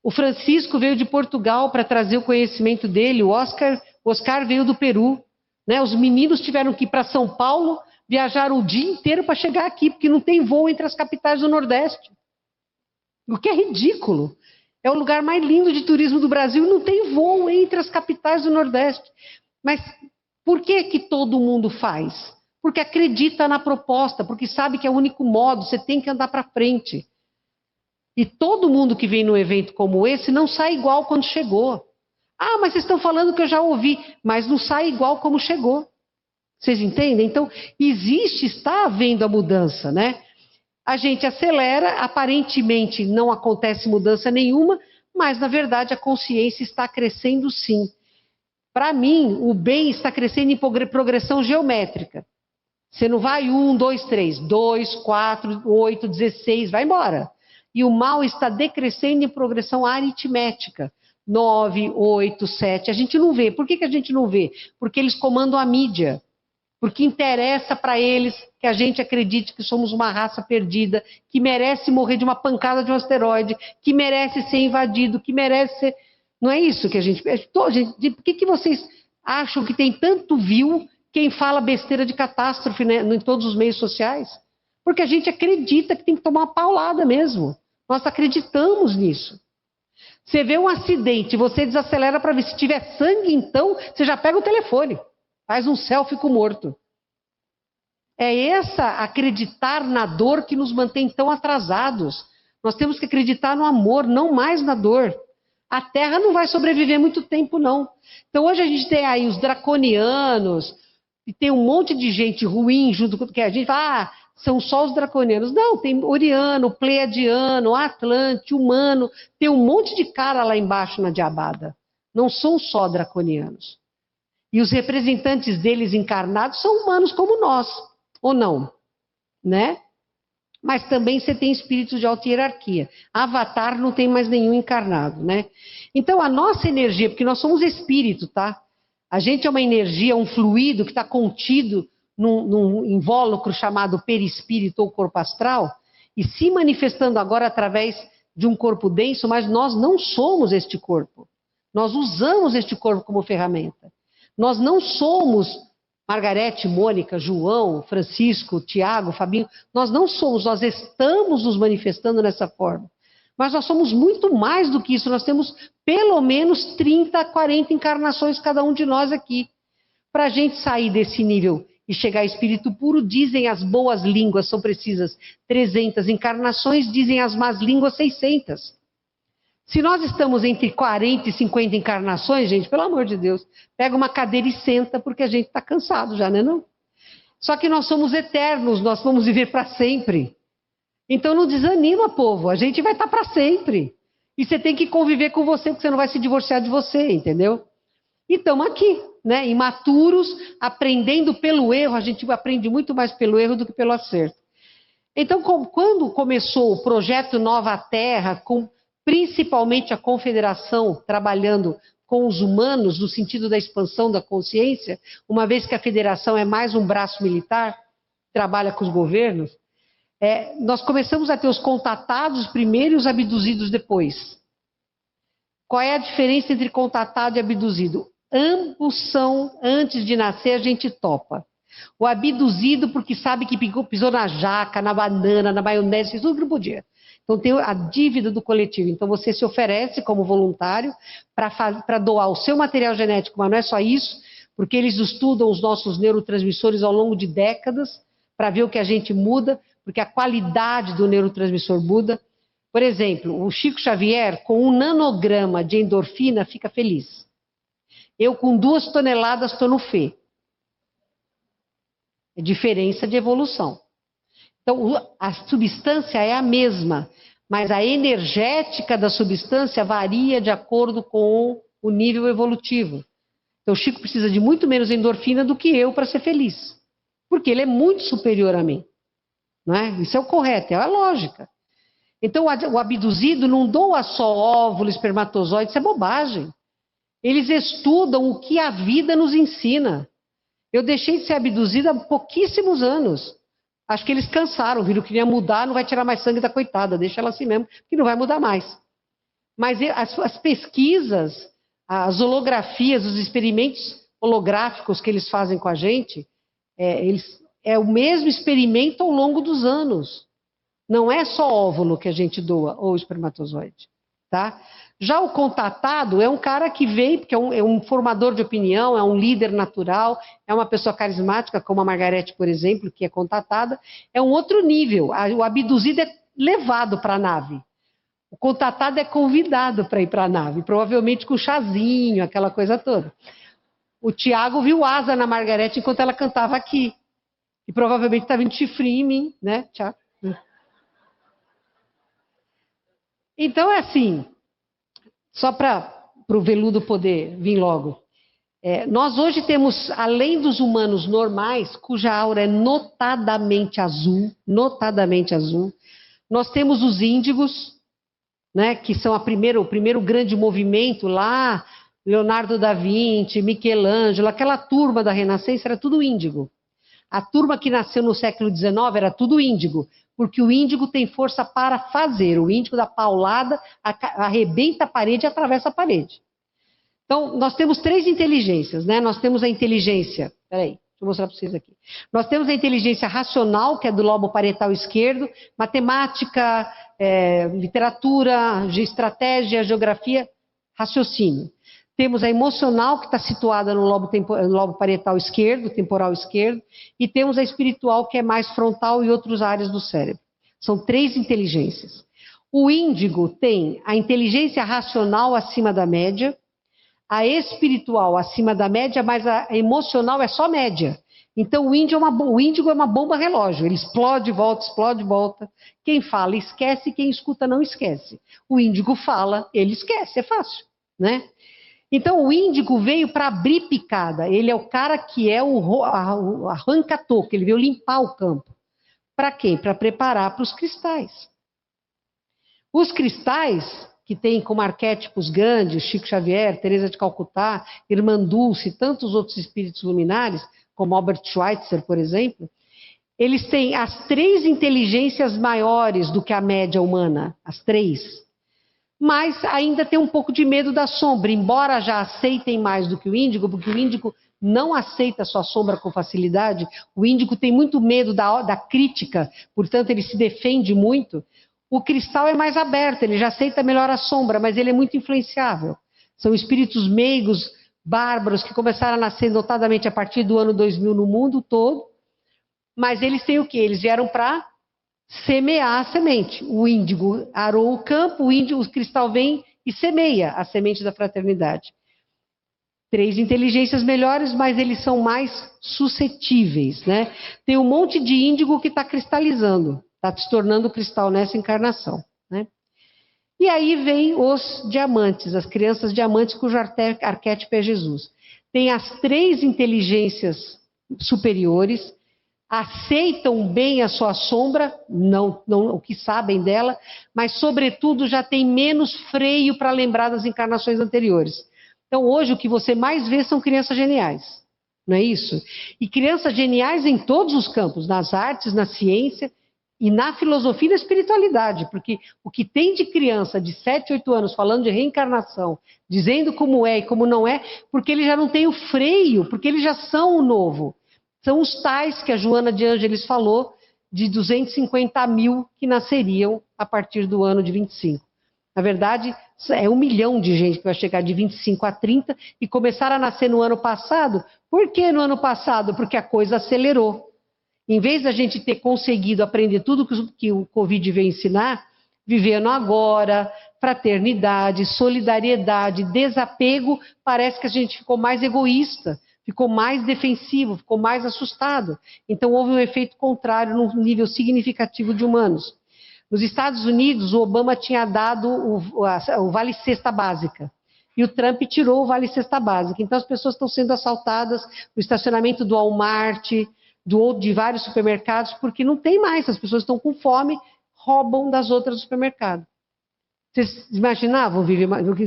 O Francisco veio de Portugal para trazer o conhecimento dele. O Oscar veio do Peru. Né? Os meninos tiveram que ir para São Paulo, viajaram o dia inteiro para chegar aqui, porque não tem voo entre as capitais do Nordeste. O que é ridículo. É o lugar mais lindo de turismo do Brasil e não tem voo entre as capitais do Nordeste. Mas por que todo mundo faz? Porque acredita na proposta, porque sabe que é o único modo, você tem que andar para frente. E todo mundo que vem num evento como esse não sai igual quando chegou. Ah, mas vocês estão falando que eu já ouvi, mas não sai igual como chegou. Vocês entendem? Então, está havendo a mudança, né? A gente acelera, aparentemente não acontece mudança nenhuma, mas na verdade a consciência está crescendo sim. Para mim, o bem está crescendo em progressão geométrica. Você não vai 1, 2, 3, 2, 4, 8, 16, vai embora. E o mal está decrescendo em progressão aritmética. 9, 8, 7. A gente não vê. Por que a gente não vê? Porque eles comandam a mídia. Porque interessa para eles que a gente acredite que somos uma raça perdida, que merece morrer de uma pancada de um asteroide, que merece ser invadido, que merece ser... Não é isso que a gente... Por que vocês acham que tem tanto view quem fala besteira de catástrofe, né, em todos os meios sociais? Porque a gente acredita que tem que tomar uma paulada mesmo. Nós acreditamos nisso. Você vê um acidente, você desacelera para ver. Se tiver sangue, então, você já pega o telefone. Faz um selfie com o morto. É essa acreditar na dor que nos mantém tão atrasados. Nós temos que acreditar no amor, não mais na dor. A Terra não vai sobreviver muito tempo, não. Então hoje a gente tem aí os draconianos, e tem um monte de gente ruim junto com o que a gente fala, são só os draconianos. Não, tem Oriano, Pleiadiano, Atlante, Humano, tem um monte de cara lá embaixo na Diabada. Não são só draconianos. E os representantes deles encarnados são humanos como nós, ou não, né? Mas também você tem espíritos de alta hierarquia. Avatar não tem mais nenhum encarnado, né? Então a nossa energia, porque nós somos espírito, tá? A gente é uma energia, um fluido que está contido num invólucro chamado perispírito ou corpo astral e se manifestando agora através de um corpo denso, mas nós não somos este corpo. Nós usamos este corpo como ferramenta. Nós não somos Margarete, Mônica, João, Francisco, Tiago, Fabinho. Nós não somos, nós estamos nos manifestando nessa forma. Mas nós somos muito mais do que isso. Nós temos pelo menos 30, 40 encarnações cada um de nós aqui. Para a gente sair desse nível e chegar a espírito puro, dizem as boas línguas, são precisas 300 encarnações, dizem as más línguas 600. Se nós estamos entre 40 e 50 encarnações, gente, pelo amor de Deus, pega uma cadeira e senta, porque a gente está cansado já, né não? Só que nós somos eternos, nós vamos viver para sempre. Então não desanima, povo, a gente vai estar para sempre. E você tem que conviver com você, porque você não vai se divorciar de você, entendeu? E estamos aqui, né, imaturos, aprendendo pelo erro, a gente aprende muito mais pelo erro do que pelo acerto. Então, quando começou o projeto Nova Terra, principalmente a Confederação trabalhando com os humanos no sentido da expansão da consciência, uma vez que a Federação é mais um braço militar, trabalha com os governos, nós começamos a ter os contatados primeiro e os abduzidos depois. Qual é a diferença entre contatado e abduzido? Ambos são, antes de nascer, a gente topa. O abduzido porque sabe que pisou na jaca, na banana, na maionese, fez tudo que não podia. Então tem a dívida do coletivo. Então você se oferece como voluntário para doar o seu material genético, mas não é só isso, porque eles estudam os nossos neurotransmissores ao longo de décadas para ver o que a gente muda, porque a qualidade do neurotransmissor muda. Por exemplo, o Chico Xavier, com 1 nanograma de endorfina, fica feliz. Eu, com 2 toneladas, estou no Fê. É diferença de evolução. Então, a substância é a mesma, mas a energética da substância varia de acordo com o nível evolutivo. Então, o Chico precisa de muito menos endorfina do que eu para ser feliz, porque ele é muito superior a mim. Não é? Isso é o correto, é a lógica. Então, o abduzido não doa só óvulo, espermatozoide, isso é bobagem. Eles estudam o que a vida nos ensina. Eu deixei de ser abduzida há pouquíssimos anos. Acho que eles cansaram, viram que ia mudar, não vai tirar mais sangue da coitada, deixa ela assim mesmo, que não vai mudar mais. Mas as pesquisas, as holografias, os experimentos holográficos que eles fazem com a gente, é o mesmo experimento ao longo dos anos. Não é só óvulo que a gente doa, ou espermatozoide, tá? Já o contatado é um cara que veio, porque é um formador de opinião, é um líder natural, é uma pessoa carismática, como a Margarete, por exemplo, que é contatada, é um outro nível. O abduzido é levado para a nave. O contatado é convidado para ir para a nave, provavelmente com chazinho, aquela coisa toda. O Tiago viu asa na Margarete enquanto ela cantava aqui. E provavelmente está vindo chifrinho em mim, né, Tiago? Então é assim... Só para o veludo poder vir logo. Nós hoje temos, além dos humanos normais, cuja aura é notadamente azul, nós temos os índigos, né, que são o primeiro grande movimento lá, Leonardo da Vinci, Michelangelo, aquela turma da Renascença era tudo índigo. A turma que nasceu no século XIX era tudo índigo, porque o índigo tem força para fazer. O índigo dá paulada, arrebenta a parede e atravessa a parede. Então, nós temos 3 inteligências, né? Nós temos a inteligência... Peraí, deixa eu mostrar para vocês aqui. Nós temos a inteligência racional, que é do lobo parietal esquerdo, matemática, literatura, estratégia, geografia, raciocínio. Temos a emocional, que está situada no lobo parietal esquerdo, temporal esquerdo, e temos a espiritual, que é mais frontal e outras áreas do cérebro. São 3 inteligências. O índigo tem a inteligência racional acima da média, a espiritual acima da média, mas a emocional é só média. Então o índigo é uma bomba relógio, ele explode e volta. Quem fala esquece, quem escuta não esquece. O índigo fala, ele esquece, é fácil, né? Então o índigo veio para abrir picada, ele é o cara que é o arranca-toco, ele veio limpar o campo. Para quem? Para preparar para os cristais. Os cristais, que tem como arquétipos Gandhi, Chico Xavier, Teresa de Calcutá, Irmã Dulce e tantos outros espíritos luminares, como Albert Schweitzer, por exemplo, eles têm as 3 inteligências maiores do que a média humana, as 3. Mas ainda tem um pouco de medo da sombra, embora já aceitem mais do que o índigo, porque o índigo não aceita a sua sombra com facilidade, o índigo tem muito medo da crítica, portanto ele se defende muito. O cristal é mais aberto, ele já aceita melhor a sombra, mas ele é muito influenciável. São espíritos meigos, bárbaros, que começaram a nascer notadamente a partir do ano 2000 no mundo todo, mas eles têm o quê? Eles vieram para semear a semente. O índigo arou o campo, o cristal vem e semeia a semente da fraternidade. 3 inteligências melhores, mas eles são mais suscetíveis, né? Tem um monte de índigo que está cristalizando, está se tornando cristal nessa encarnação, né? E aí vem os diamantes, as crianças diamantes, cujo arquétipo é Jesus. Tem as 3 inteligências superiores, aceitam bem a sua sombra, não o que sabem dela, mas, sobretudo, já tem menos freio para lembrar das encarnações anteriores. Então, hoje, o que você mais vê são crianças geniais, não é isso? E crianças geniais em todos os campos, nas artes, na ciência e na filosofia e na espiritualidade, porque o que tem de criança de 7, 8 anos falando de reencarnação, dizendo como é e como não é, porque eles já não têm o freio, porque eles já são o novo. São os tais que a Joana de Ângeles falou, de 250 mil que nasceriam a partir do ano de 25. Na verdade, é 1 milhão de gente que vai chegar de 25 a 30 e começaram a nascer no ano passado. Por que no ano passado? Porque a coisa acelerou. Em vez da gente ter conseguido aprender tudo que o Covid veio ensinar, vivendo agora, fraternidade, solidariedade, desapego, parece que a gente ficou mais egoísta, ficou mais defensivo, ficou mais assustado. Então houve um efeito contrário num nível significativo de humanos. Nos Estados Unidos, o Obama tinha dado o Vale Cesta Básica. E o Trump tirou o Vale Cesta Básica. Então as pessoas estão sendo assaltadas no estacionamento do Walmart, de vários supermercados, porque não tem mais, as pessoas estão com fome, roubam das outras do supermercado. Vocês imaginavam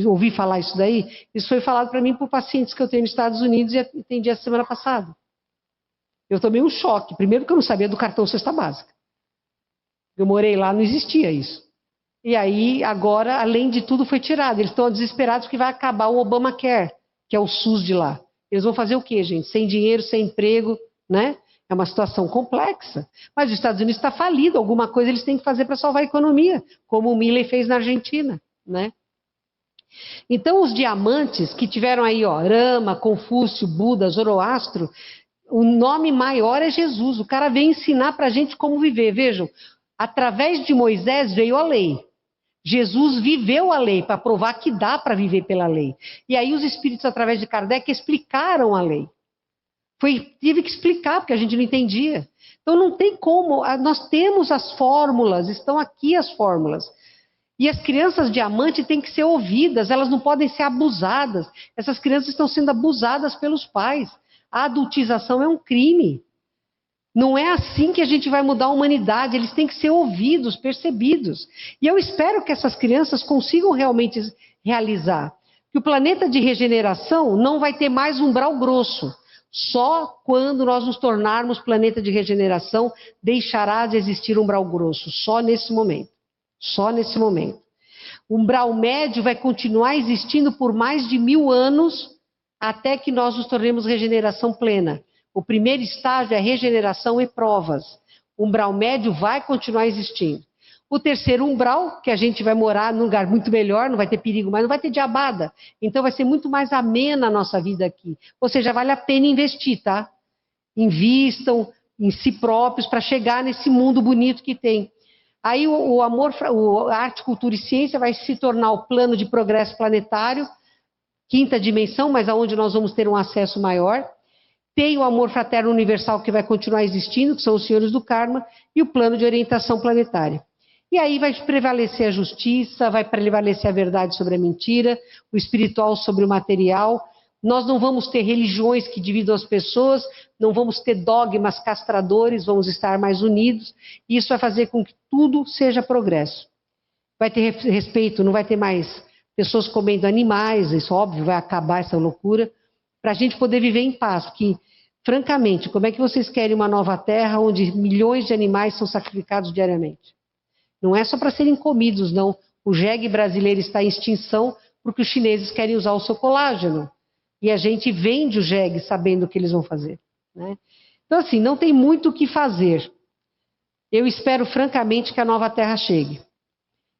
ouvir falar isso daí? Isso foi falado para mim por pacientes que eu tenho nos Estados Unidos e atendi a semana passada. Eu tomei um choque. Primeiro que eu não sabia do cartão Cesta Básica. Eu morei lá, não existia isso. E aí, agora, além de tudo, foi tirado. Eles estão desesperados porque vai acabar o Obamacare, que é o SUS de lá. Eles vão fazer o quê, gente? Sem dinheiro, sem emprego, né? É uma situação complexa. Mas os Estados Unidos está falido. Alguma coisa eles têm que fazer para salvar a economia, como o Milley fez na Argentina, né? Então, os diamantes que tiveram aí, ó, Rama, Confúcio, Buda, Zoroastro, o nome maior é Jesus. O cara vem ensinar para a gente como viver. Vejam, através de Moisés veio a lei. Jesus viveu a lei para provar que dá para viver pela lei. E aí os espíritos, através de Kardec, explicaram a lei. Tive que explicar, porque a gente não entendia. Então não tem como, nós temos as fórmulas, estão aqui as fórmulas. E as crianças diamante têm que ser ouvidas, elas não podem ser abusadas. Essas crianças estão sendo abusadas pelos pais. A adultização é um crime. Não é assim que a gente vai mudar a humanidade, eles têm que ser ouvidos, percebidos. E eu espero que essas crianças consigam realmente realizar. Que o planeta de regeneração não vai ter mais umbral grosso. Só quando nós nos tornarmos planeta de regeneração, deixará de existir umbral grosso. Só nesse momento. Só nesse momento. O umbral médio vai continuar existindo por mais de 1000 anos, até que nós nos tornemos regeneração plena. O primeiro estágio é regeneração e provas. O umbral médio vai continuar existindo. O terceiro umbral, que a gente vai morar num lugar muito melhor, não vai ter perigo, mas não vai ter diabada. Então vai ser muito mais amena a nossa vida aqui. Ou seja, vale a pena investir, tá? Invistam em si próprios para chegar nesse mundo bonito que tem. Aí o amor, a arte, cultura e ciência vai se tornar o plano de progresso planetário, quinta dimensão, mas aonde nós vamos ter um acesso maior. Tem o amor fraterno universal que vai continuar existindo, que são os senhores do karma, e o plano de orientação planetária. E aí vai prevalecer a justiça, vai prevalecer a verdade sobre a mentira, o espiritual sobre o material. Nós não vamos ter religiões que dividam as pessoas, não vamos ter dogmas castradores, vamos estar mais unidos, e isso vai fazer com que tudo seja progresso. Vai ter respeito, não vai ter mais pessoas comendo animais, isso óbvio, vai acabar essa loucura, para a gente poder viver em paz, porque, francamente, como é que vocês querem uma nova terra onde milhões de animais são sacrificados diariamente? Não é só para serem comidos, não. O jegue brasileiro está em extinção porque os chineses querem usar o seu colágeno. E a gente vende o jegue sabendo o que eles vão fazer, né? Então, assim, não tem muito o que fazer. Eu espero, francamente, que a nova terra chegue.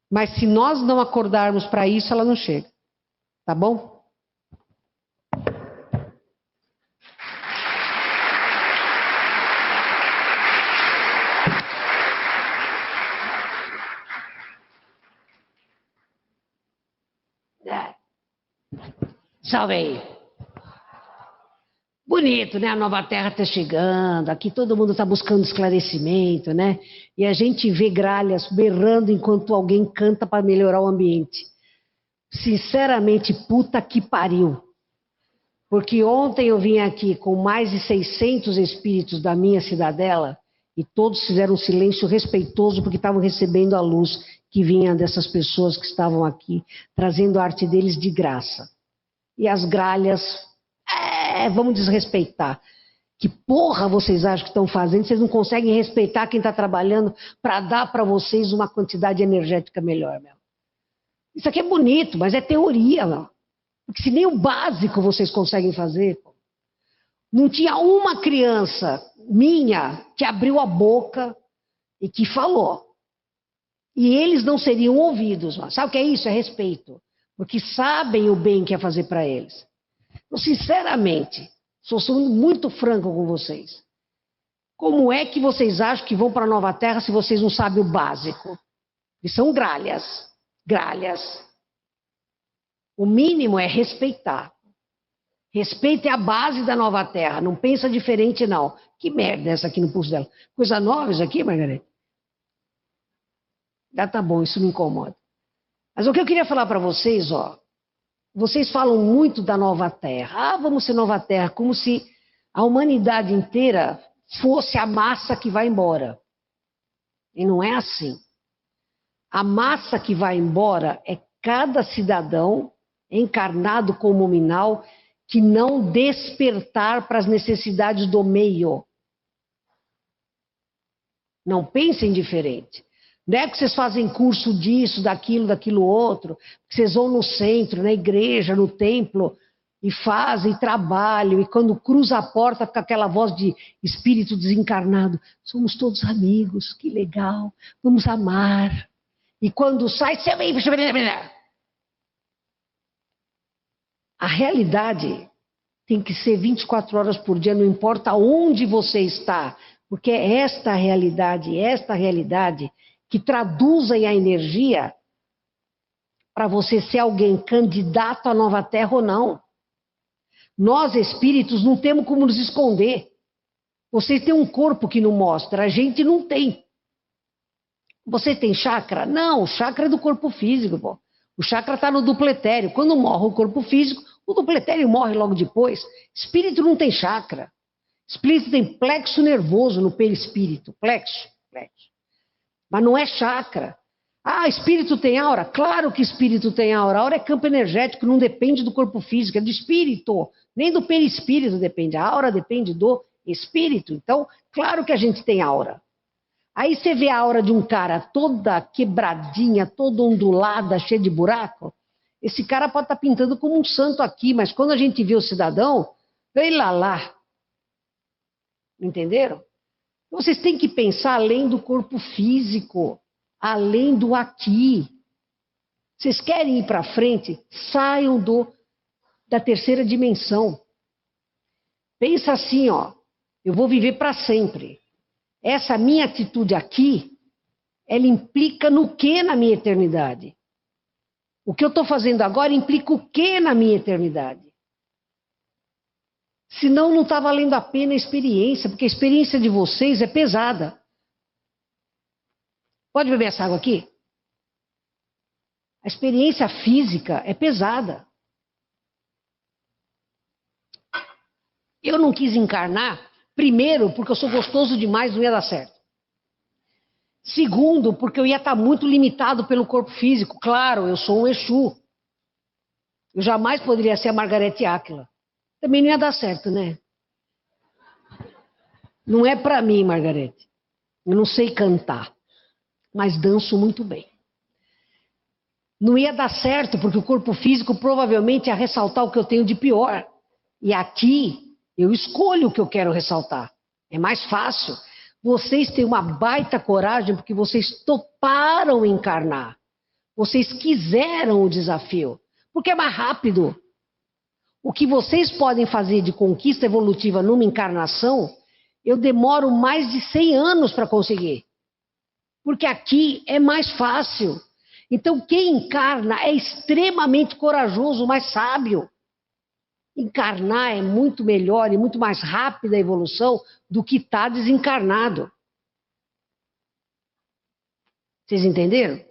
Mas se nós não acordarmos para isso, ela não chega. Tá bom? Salve aí. Bonito, né? A nova terra está chegando, aqui todo mundo está buscando esclarecimento, né? E a gente vê gralhas berrando enquanto alguém canta para melhorar o ambiente. Sinceramente, puta que pariu. Porque ontem eu vim aqui com mais de 600 espíritos da minha cidadela e todos fizeram um silêncio respeitoso porque estavam recebendo a luz que vinha dessas pessoas que estavam aqui, trazendo a arte deles de graça. E as gralhas, vamos desrespeitar. Que porra vocês acham que estão fazendo? Vocês não conseguem respeitar quem está trabalhando para dar para vocês uma quantidade energética melhor, meu. Isso aqui é bonito, mas é teoria, meu. Porque se nem o básico vocês conseguem fazer. Não tinha uma criança minha que abriu a boca e que falou. E eles não seriam ouvidos. Meu. Sabe o que é isso? É respeito. Porque sabem o bem que é fazer para eles. Então, sinceramente, sou muito franco com vocês. Como é que vocês acham que vão para a Nova Terra se vocês não sabem o básico? E são gralhas. Gralhas. O mínimo é respeitar. Respeito é a base da Nova Terra. Não pensa diferente, não. Que merda é essa aqui no pulso dela? Coisa nova isso aqui, Margarete? Já tá bom, isso me incomoda. Mas o que eu queria falar para vocês, ó, vocês falam muito da nova terra. Ah, vamos ser nova terra, como se a humanidade inteira fosse a massa que vai embora. E não é assim. A massa que vai embora é cada cidadão encarnado como nominal que não despertar para as necessidades do meio. Não pensem diferente. Não é que vocês fazem curso disso, daquilo outro, que vocês vão no centro, na igreja, no templo, e fazem, trabalham, e quando cruza a porta fica aquela voz de espírito desencarnado. Somos todos amigos, que legal, vamos amar. E quando sai, você vem... A realidade tem que ser 24 horas por dia, não importa onde você está, porque é esta realidade que traduzem a energia para você ser alguém candidato à nova terra ou não. Nós, espíritos, não temos como nos esconder. Vocês têm um corpo que não mostra, a gente não tem. Você tem chakra? Não, o chakra é do corpo físico, pô. O chakra está no dupletério. Quando morre o corpo físico, o dupletério morre logo depois. Espírito não tem chakra. Espírito tem plexo nervoso no perispírito. Plexo. Mas não é chakra. Ah, espírito tem aura? Claro que espírito tem aura. A aura é campo energético, não depende do corpo físico, é do espírito. Nem do perispírito depende. A aura depende do espírito. Então, claro que a gente tem aura. Aí você vê a aura de um cara toda quebradinha, toda ondulada, cheia de buraco. Esse cara pode estar pintando como um santo aqui, mas quando a gente vê o cidadão, vem lá. Entenderam? Vocês têm que pensar além do corpo físico, além do aqui. Vocês querem ir para frente? Saiam da terceira dimensão. Pensa assim, ó, eu vou viver para sempre. Essa minha atitude aqui ela implica no que na minha eternidade? O que eu estou fazendo agora implica o que na minha eternidade? Senão não está valendo a pena a experiência, porque a experiência de vocês é pesada. Pode beber essa água aqui? A experiência física é pesada. Eu não quis encarnar, primeiro, porque eu sou gostoso demais, não ia dar certo. Segundo, porque eu ia estar muito limitado pelo corpo físico. Claro, eu sou um Exu. Eu jamais poderia ser a Margarete Áquila. Também não ia dar certo, né? Não é para mim, Margarete. Eu não sei cantar, mas danço muito bem. Não ia dar certo, porque o corpo físico provavelmente ia ressaltar o que eu tenho de pior. E aqui, eu escolho o que eu quero ressaltar. É mais fácil. Vocês têm uma baita coragem porque vocês toparam encarnar. Vocês quiseram o desafio. Porque é mais rápido. O que vocês podem fazer de conquista evolutiva numa encarnação, eu demoro mais de 100 anos para conseguir. Porque aqui é mais fácil. Então, quem encarna é extremamente corajoso, mais sábio. Encarnar é muito melhor e muito mais rápida a evolução do que estar desencarnado. Vocês entenderam?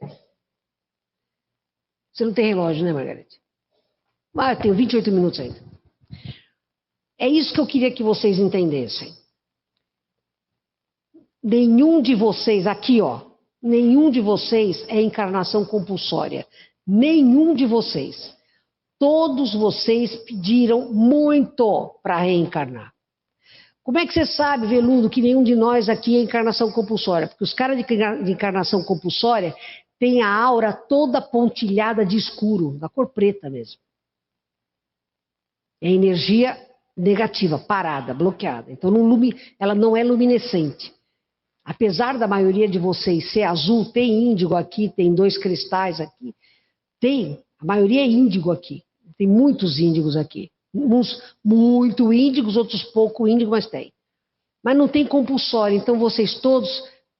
Você não tem relógio, né, Margarete? Mas eu tenho 28 minutos ainda. É isso que eu queria que vocês entendessem. Nenhum de vocês, aqui ó, nenhum de vocês é encarnação compulsória. Nenhum de vocês. Todos vocês pediram muito para reencarnar. Como é que você sabe, Veludo, que nenhum de nós aqui é encarnação compulsória? Porque os caras de encarnação compulsória têm a aura toda pontilhada de escuro, da cor preta mesmo. É energia negativa, parada, bloqueada. Então ela não é luminescente. Apesar da maioria de vocês ser azul, tem índigo aqui, tem 2 cristais aqui. Tem, a maioria é índigo aqui. Tem muitos índigos aqui. Uns muito índigos, outros pouco índigos, mas tem. Mas não tem compulsório. Então vocês todos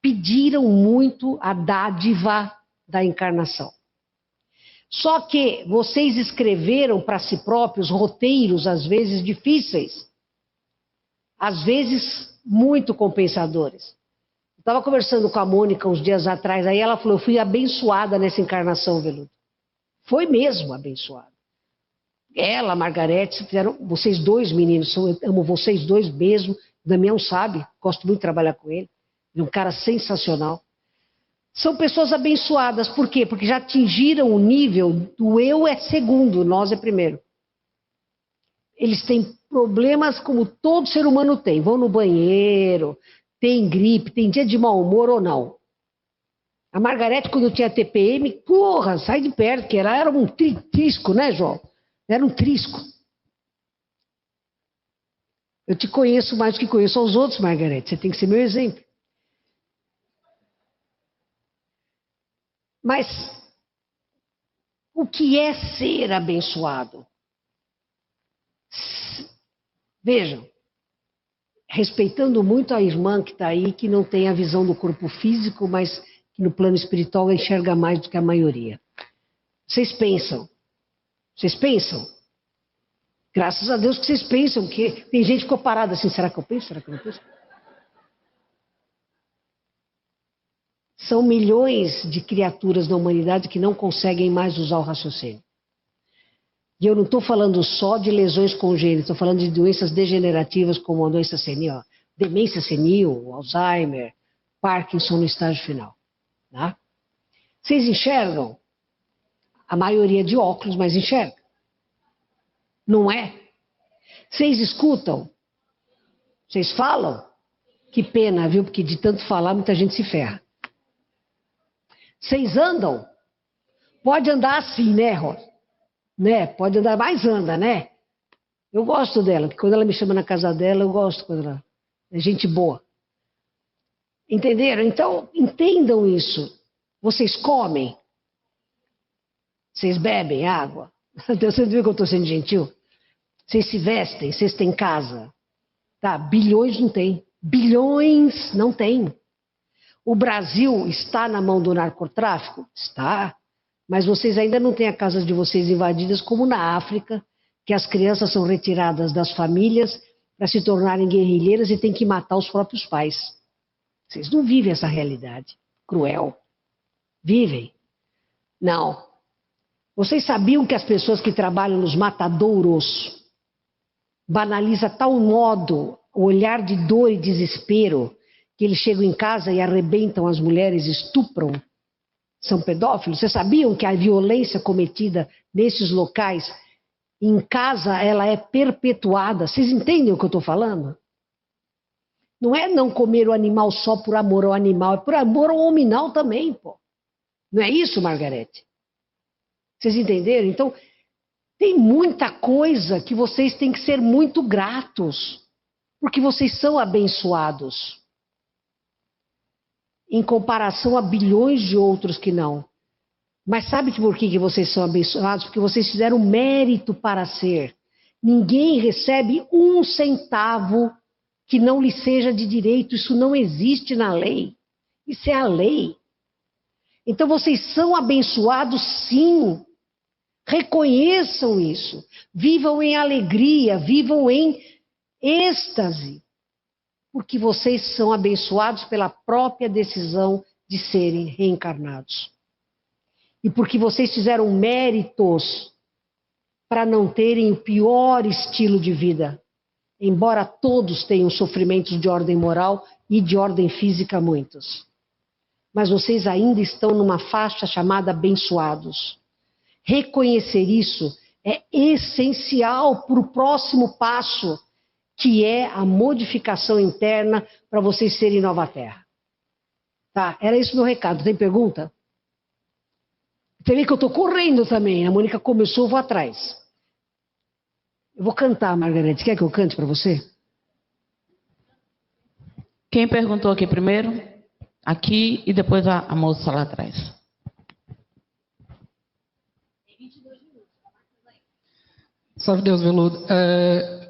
pediram muito a dádiva da encarnação. Só que vocês escreveram para si próprios roteiros, às vezes difíceis. Às vezes muito compensadores. Eu estava conversando com a Mônica uns dias atrás, aí ela falou, eu fui abençoada nessa encarnação, Veludo. Foi mesmo abençoada. Ela, a Margarete, fizeram, vocês dois meninos, eu amo vocês dois mesmo, o Damião sabe, gosto muito de trabalhar com ele, ele é um cara sensacional. São pessoas abençoadas, por quê? Porque já atingiram o nível do eu é segundo, nós é primeiro. Eles têm problemas como todo ser humano tem, vão no banheiro, tem gripe, tem dia de mau humor ou não. A Margarete, quando tinha TPM, porra, sai de perto, que ela era um trisco, né, João? Era um trisco. Eu te conheço mais do que conheço aos outros, Margarete. Você tem que ser meu exemplo. Mas o que é ser abençoado? Vejam, respeitando muito a irmã que está aí, que não tem a visão do corpo físico, mas que no plano espiritual enxerga mais do que a maioria. Vocês pensam? Graças a Deus que vocês pensam, que tem gente que ficou parada assim, será que eu penso? Será que eu não penso? São milhões de criaturas na humanidade que não conseguem mais usar o raciocínio. E eu não estou falando só de lesões congênitas, estou falando de doenças degenerativas como a doença senil, demência senil, Alzheimer, Parkinson no estágio final. Tá? Vocês enxergam? A maioria de óculos, mas enxerga. Não é? Vocês escutam? Vocês falam? Que pena, viu? Porque de tanto falar, muita gente se ferra. Vocês andam? Pode andar assim, né, Rosa? Né? Pode andar, mas anda, né? Eu gosto dela, porque quando ela me chama na casa dela, eu gosto quando ela é gente boa. Entenderam? Então, entendam isso. Vocês comem? Vocês bebem água? Vocês viram que eu estou sendo gentil? Vocês se vestem? Vocês têm casa? Tá, bilhões não tem. Bilhões não tem. O Brasil está na mão do narcotráfico? Está. Mas vocês ainda não têm a casa de vocês invadidas como na África, que as crianças são retiradas das famílias para se tornarem guerrilheiras e têm que matar os próprios pais. Vocês não vivem essa realidade cruel. Vivem? Não. Vocês sabiam que as pessoas que trabalham nos matadouros banalizam a tal modo o olhar de dor e desespero que eles chegam em casa e arrebentam as mulheres, estupram? São pedófilos? Vocês sabiam que a violência cometida nesses locais, em casa, ela é perpetuada? Vocês entendem o que eu estou falando? Não é não comer o animal só por amor ao animal, é por amor ao hominal também, pô. Não é isso, Margarete? Vocês entenderam? Então, tem muita coisa que vocês têm que ser muito gratos, porque vocês são abençoados, em comparação a bilhões de outros que não. Mas sabe por que vocês são abençoados? Porque vocês fizeram mérito para ser. Ninguém recebe um centavo que não lhe seja de direito. Isso não existe na lei. Isso é a lei. Então vocês são abençoados, sim. Reconheçam isso. Vivam em alegria, vivam em êxtase. Porque vocês são abençoados pela própria decisão de serem reencarnados. E porque vocês fizeram méritos para não terem o pior estilo de vida. Embora todos tenham sofrimentos de ordem moral e de ordem física, muitos. Mas vocês ainda estão numa faixa chamada abençoados. Reconhecer isso é essencial para o próximo passo, que é a modificação interna para vocês serem nova terra. Tá? Era esse o meu recado. Tem pergunta? Você vê que eu estou correndo também. A Mônica começou, eu vou atrás. Eu vou cantar, Margarete. Quer que eu cante para você? Quem perguntou aqui primeiro? Aqui e depois a moça lá atrás. Salve Deus, Veludo.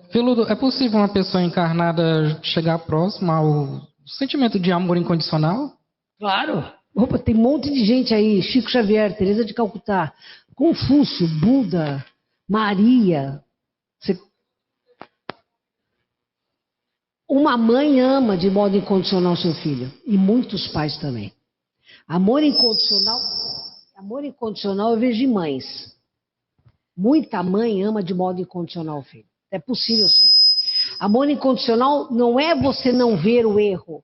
Veludo, é possível uma pessoa encarnada chegar próxima ao sentimento de amor incondicional? Claro. Opa, tem um monte de gente aí. Chico Xavier, Teresa de Calcutá, Confúcio, Buda, Maria. Uma mãe ama de modo incondicional seu filho. E muitos pais também. Amor incondicional eu vejo em mães. Muita mãe ama de modo incondicional o filho. É possível, sim. Amor incondicional não é você não ver o erro.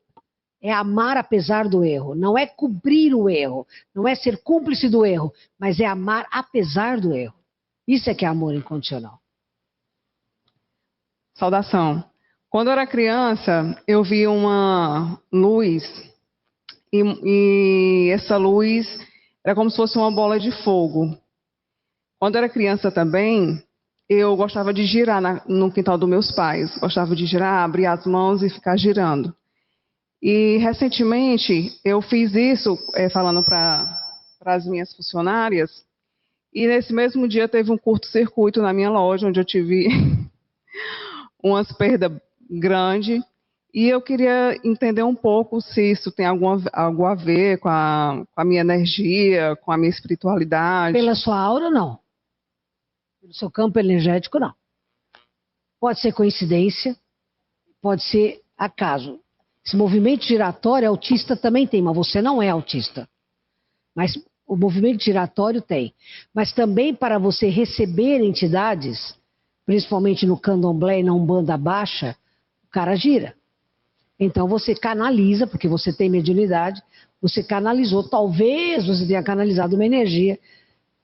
É amar apesar do erro. Não é cobrir o erro. Não é ser cúmplice do erro. Mas é amar apesar do erro. Isso é que é amor incondicional. Saudação. Quando eu era criança, eu vi uma luz. E essa luz era como se fosse uma bola de fogo. Quando eu era criança também, eu gostava de girar no quintal dos meus pais. Gostava de girar, abrir as mãos e ficar girando. E, recentemente, eu fiz isso falando para as minhas funcionárias. E, nesse mesmo dia, teve um curto-circuito na minha loja, onde eu tive umas perdas grandes. E eu queria entender um pouco se isso tem algo a ver com a minha energia, com a minha espiritualidade. Pela sua aura, não. Pelo seu campo energético, não. Pode ser coincidência, pode ser acaso. Esse movimento giratório, autista também tem, mas você não é autista. Mas o movimento giratório tem. Mas também para você receber entidades, principalmente no candomblé e na umbanda baixa, o cara gira. Então você canaliza, porque você tem mediunidade, você canalizou, talvez você tenha canalizado uma energia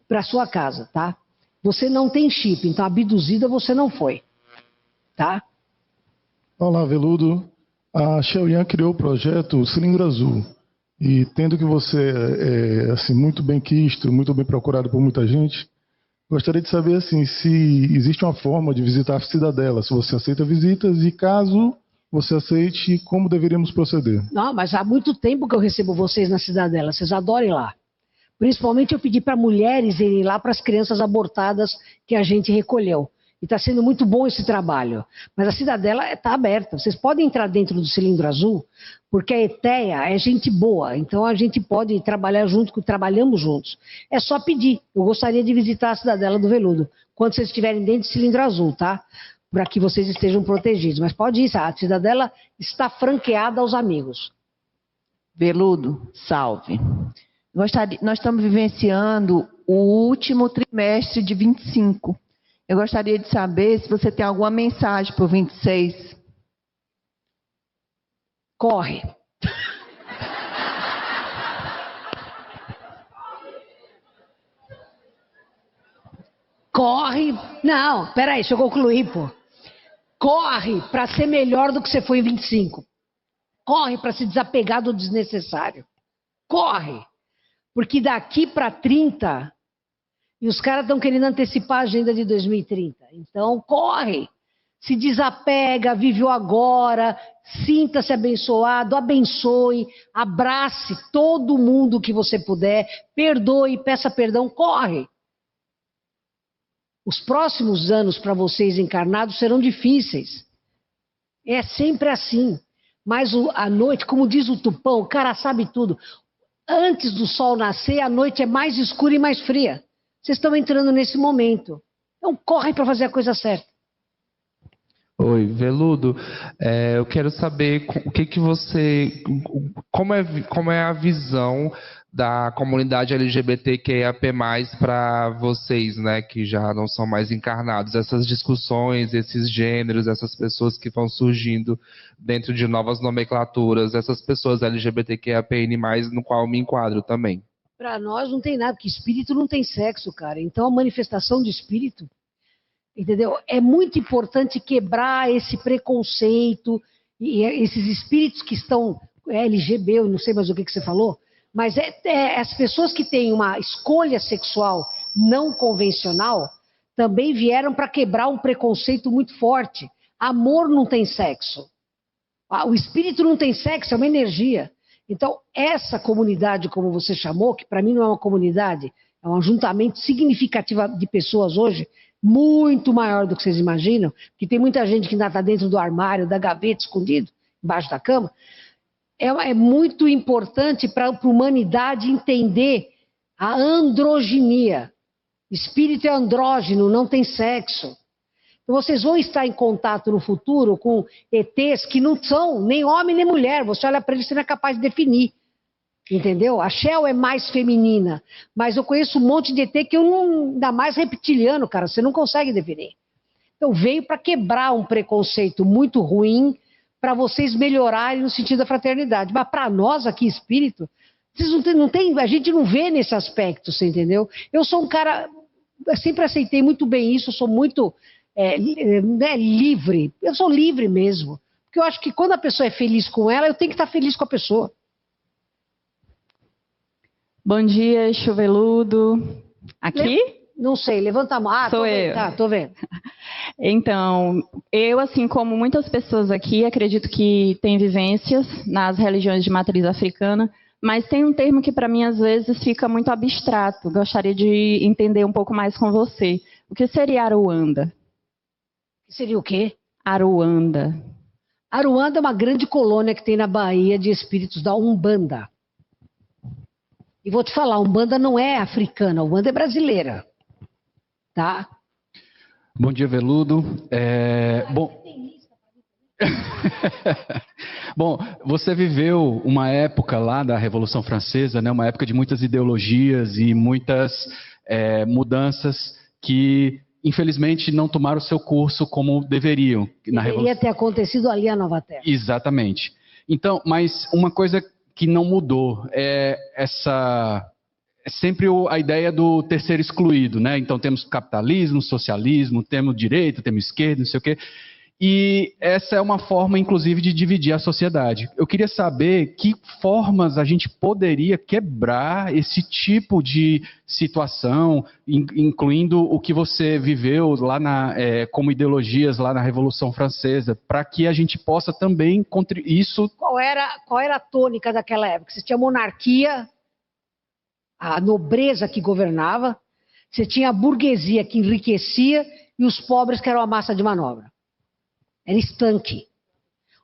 para sua casa, tá? Você não tem chip, então abduzida você não foi, tá? Olá, Veludo. A Xiaoyan criou o projeto Cilindro Azul. E tendo que você é assim, muito bem quisto, muito bem procurado por muita gente, gostaria de saber assim, se existe uma forma de visitar a cidadela, se você aceita visitas e caso você aceite, como deveríamos proceder? Não, mas há muito tempo que eu recebo vocês na cidadela, vocês adoram ir lá. Principalmente eu pedi para mulheres irem lá para as crianças abortadas que a gente recolheu. E está sendo muito bom esse trabalho. Mas a Cidadela está aberta. Vocês podem entrar dentro do Cilindro Azul, porque a ETEA é gente boa. Então a gente pode trabalhar junto, trabalhamos juntos. É só pedir. Eu gostaria de visitar a Cidadela do Veludo, quando vocês estiverem dentro do Cilindro Azul, tá? Para que vocês estejam protegidos. Mas pode ir, a Cidadela está franqueada aos amigos. Veludo, salve. Nós estamos vivenciando o último trimestre de 25. Eu gostaria de saber se você tem alguma mensagem para o 26. Corre. Corre. Não, peraí, deixa eu concluir, pô. Corre para ser melhor do que você foi em 25. Corre para se desapegar do desnecessário. Corre. Porque daqui para 30... E os caras estão querendo antecipar a agenda de 2030. Então, corre. Se desapega, vive o agora, sinta-se abençoado, abençoe, abrace todo mundo que você puder, perdoe, peça perdão, corre. Os próximos anos para vocês encarnados serão difíceis. É sempre assim. Mas a noite, como diz o Tupão, o cara sabe tudo. Antes do sol nascer, a noite é mais escura e mais fria. Vocês estão entrando nesse momento. Então, corre para fazer a coisa certa. Oi, Veludo. Eu quero saber o que você... Como é a visão da comunidade LGBTQIAP+, para vocês, né, que já não são mais encarnados. Essas discussões, esses gêneros, essas pessoas que vão surgindo dentro de novas nomenclaturas, essas pessoas LGBTQIAPN+, no qual eu me enquadro também. Para nós não tem nada, porque espírito não tem sexo, cara. Então a manifestação de espírito, entendeu? É muito importante quebrar esse preconceito, e esses espíritos que estão LGB, eu não sei mais o que você falou, mas as pessoas que têm uma escolha sexual não convencional também vieram para quebrar um preconceito muito forte. Amor não tem sexo. O espírito não tem sexo, é uma energia. Então, essa comunidade, como você chamou, que para mim não é uma comunidade, é um ajuntamento significativo de pessoas hoje, muito maior do que vocês imaginam, porque tem muita gente que ainda está dentro do armário, da gaveta, escondido, embaixo da cama. É muito importante para a humanidade entender a androginia. Espírito é andrógeno, não tem sexo. Então, vocês vão estar em contato no futuro com ETs que não são nem homem nem mulher. Você olha para eles, você não é capaz de definir. Entendeu? A Shell é mais feminina. Mas eu conheço um monte de ET que eu não... Ainda mais reptiliano, cara. Você não consegue definir. Então, veio para quebrar um preconceito muito ruim para vocês melhorarem no sentido da fraternidade. Mas para nós aqui, espírito, vocês não tem, a gente não vê nesse aspecto, você entendeu? Eu sou um cara... Eu sempre aceitei muito bem isso, eu sou muito... livre, eu sou livre mesmo, porque eu acho que quando a pessoa é feliz com ela, eu tenho que estar feliz com a pessoa. Bom dia, Chuveludo. Aqui? Não sei, levanta a mão. Sou eu. Tá, tô vendo. Então, eu, assim como muitas pessoas aqui, acredito que tem vivências nas religiões de matriz africana, mas tem um termo que para mim às vezes fica muito abstrato. Gostaria de entender um pouco mais com você. O que seria Aruanda? Seria o quê? Aruanda. Aruanda é uma grande colônia que tem na Bahia de espíritos da Umbanda. E vou te falar, a Umbanda não é africana, a Umbanda é brasileira. Tá? Bom dia, Veludo. Bom, você viveu uma época lá da Revolução Francesa, né, uma época de muitas ideologias e muitas mudanças que... infelizmente, não tomaram o seu curso como deveriam. Deveria ter acontecido ali a Nova Terra. Exatamente. Então, mas uma coisa que não mudou é sempre a ideia do terceiro excluído, né? Então, temos capitalismo, socialismo, temos direita, temos esquerda, não sei o quê. E essa é uma forma, inclusive, de dividir a sociedade. Eu queria saber que formas a gente poderia quebrar esse tipo de situação, incluindo o que você viveu lá como ideologias lá na Revolução Francesa, para que a gente possa também contribuir isso. Qual era a tônica daquela época? Você tinha monarquia, a nobreza que governava, você tinha a burguesia que enriquecia e os pobres que eram a massa de manobra. Era estanque.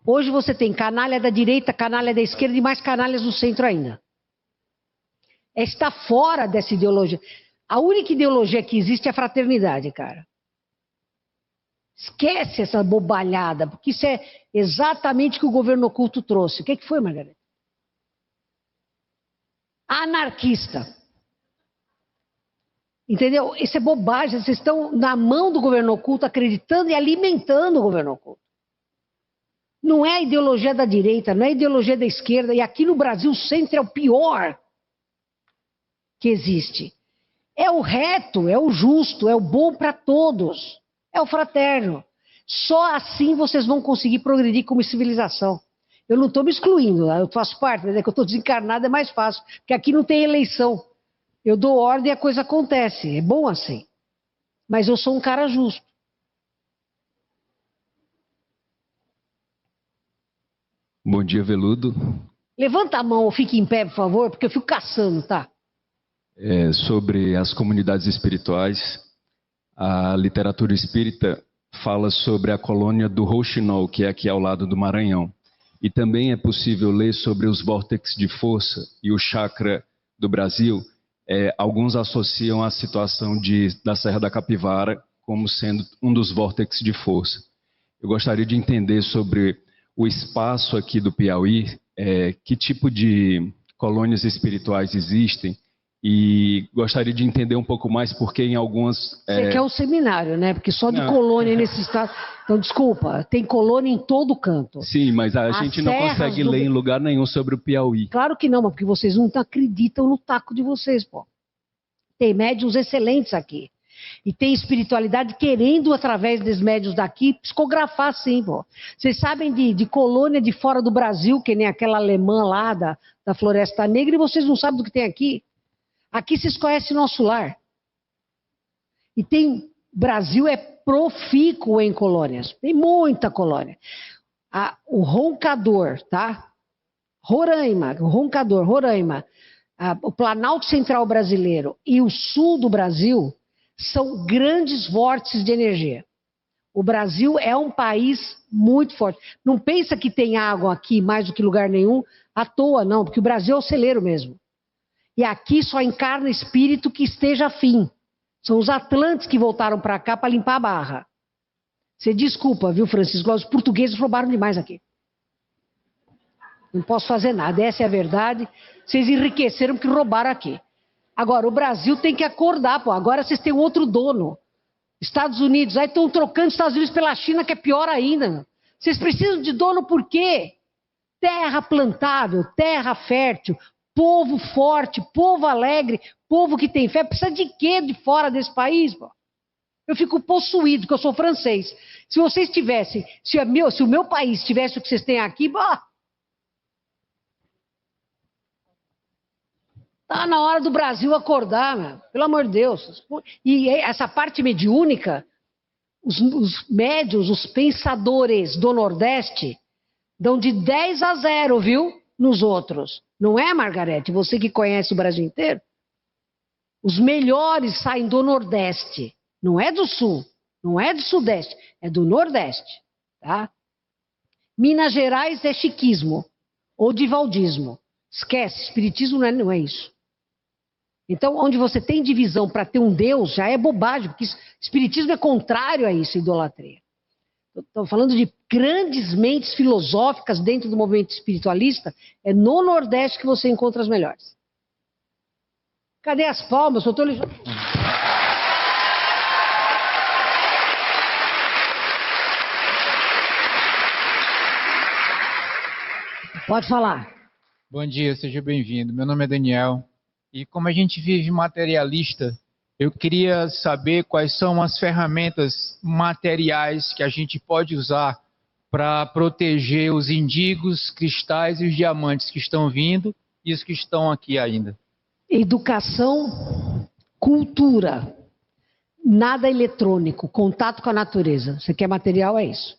Hoje você tem canalha da direita, canalha da esquerda e mais canalhas no centro ainda. Está fora dessa ideologia. A única ideologia que existe é a fraternidade, cara. Esquece essa bobalhada, porque isso é exatamente o que o governo oculto trouxe. O que foi, Margarida? Anarquista. Entendeu? Isso é bobagem. Vocês estão na mão do governo oculto, acreditando e alimentando o governo oculto. Não é a ideologia da direita, não é a ideologia da esquerda. E aqui no Brasil, o centro é o pior que existe. É o reto, é o justo, é o bom para todos. É o fraterno. Só assim vocês vão conseguir progredir como civilização. Eu não estou me excluindo, eu faço parte, mas é que eu estou desencarnado, é mais fácil. Porque aqui não tem eleição. Eu dou ordem e a coisa acontece. É bom assim. Mas eu sou um cara justo. Bom dia, Veludo. Levanta a mão ou fique em pé, por favor, porque eu fico caçando, tá? Sobre as comunidades espirituais, a literatura espírita fala sobre a colônia do Rouxinol, que é aqui ao lado do Maranhão. E também é possível ler sobre os vórtices de força e o chakra do Brasil. Alguns associam a situação da Serra da Capivara como sendo um dos vórtices de força. Eu gostaria de entender sobre o espaço aqui do Piauí, que tipo de colônias espirituais existem, e gostaria de entender um pouco mais porque em algumas... Você quer um seminário, né? Porque só de colônia nesse estado... Então, desculpa, tem colônia em todo canto. Sim, mas a gente não consegue ler em lugar nenhum sobre o Piauí. Claro que não, mas porque vocês não acreditam no taco de vocês, pô. Tem médiuns excelentes aqui. E tem espiritualidade querendo, através dos médiuns daqui, psicografar sim, pô. Vocês sabem de colônia de fora do Brasil, que nem aquela alemã lá da Floresta Negra, e vocês não sabem do que tem aqui. Aqui vocês conhecem nosso lar. E tem... Brasil é profícuo em colônias. Tem muita colônia. O Roncador, tá? Roraima, o Roncador, Roraima, o Planalto Central Brasileiro e o sul do Brasil são grandes vórtices de energia. O Brasil é um país muito forte. Não pensa que tem água aqui mais do que lugar nenhum à toa, não, porque o Brasil é o celeiro mesmo. E aqui só encarna espírito que esteja afim. São os atlantes que voltaram para cá para limpar a barra. Você desculpa, viu, Francisco? Os portugueses roubaram demais aqui. Não posso fazer nada, essa é a verdade. Vocês enriqueceram porque roubaram aqui. Agora, o Brasil tem que acordar, pô. Agora vocês têm outro dono. Estados Unidos. Aí estão trocando os Estados Unidos pela China, que é pior ainda. Vocês precisam de dono por quê? Terra plantável, terra fértil, povo forte, povo alegre, povo que tem fé. Precisa de quê de fora desse país, pô? Eu fico possuído, porque eu sou francês. Se vocês tivessem, se o meu país tivesse o que vocês têm aqui, bah, tá na hora do Brasil acordar, meu. Pelo amor de Deus. E essa parte mediúnica, os médios, os pensadores do Nordeste, dão de 10-0, viu? Nos outros. Não é, Margarete? Você que conhece o Brasil inteiro? Os melhores saem do Nordeste. Não é do Sul, não é do Sudeste, é do Nordeste. Tá? Minas Gerais é chiquismo ou divaldismo. Esquece, espiritismo não é isso. Então, onde você tem divisão para ter um Deus, já é bobagem, porque espiritismo é contrário a isso, idolatria. Estou falando de grandes mentes filosóficas dentro do movimento espiritualista, é no Nordeste que você encontra as melhores. Cadê as palmas? Eu estou... Pode falar. Bom dia, seja bem-vindo. Meu nome é Daniel. E como a gente vive materialista, eu queria saber quais são as ferramentas materiais que a gente pode usar para proteger os indígos, cristais e os diamantes que estão vindo e os que estão aqui ainda. Educação, cultura, nada eletrônico, contato com a natureza. Você quer material, é isso.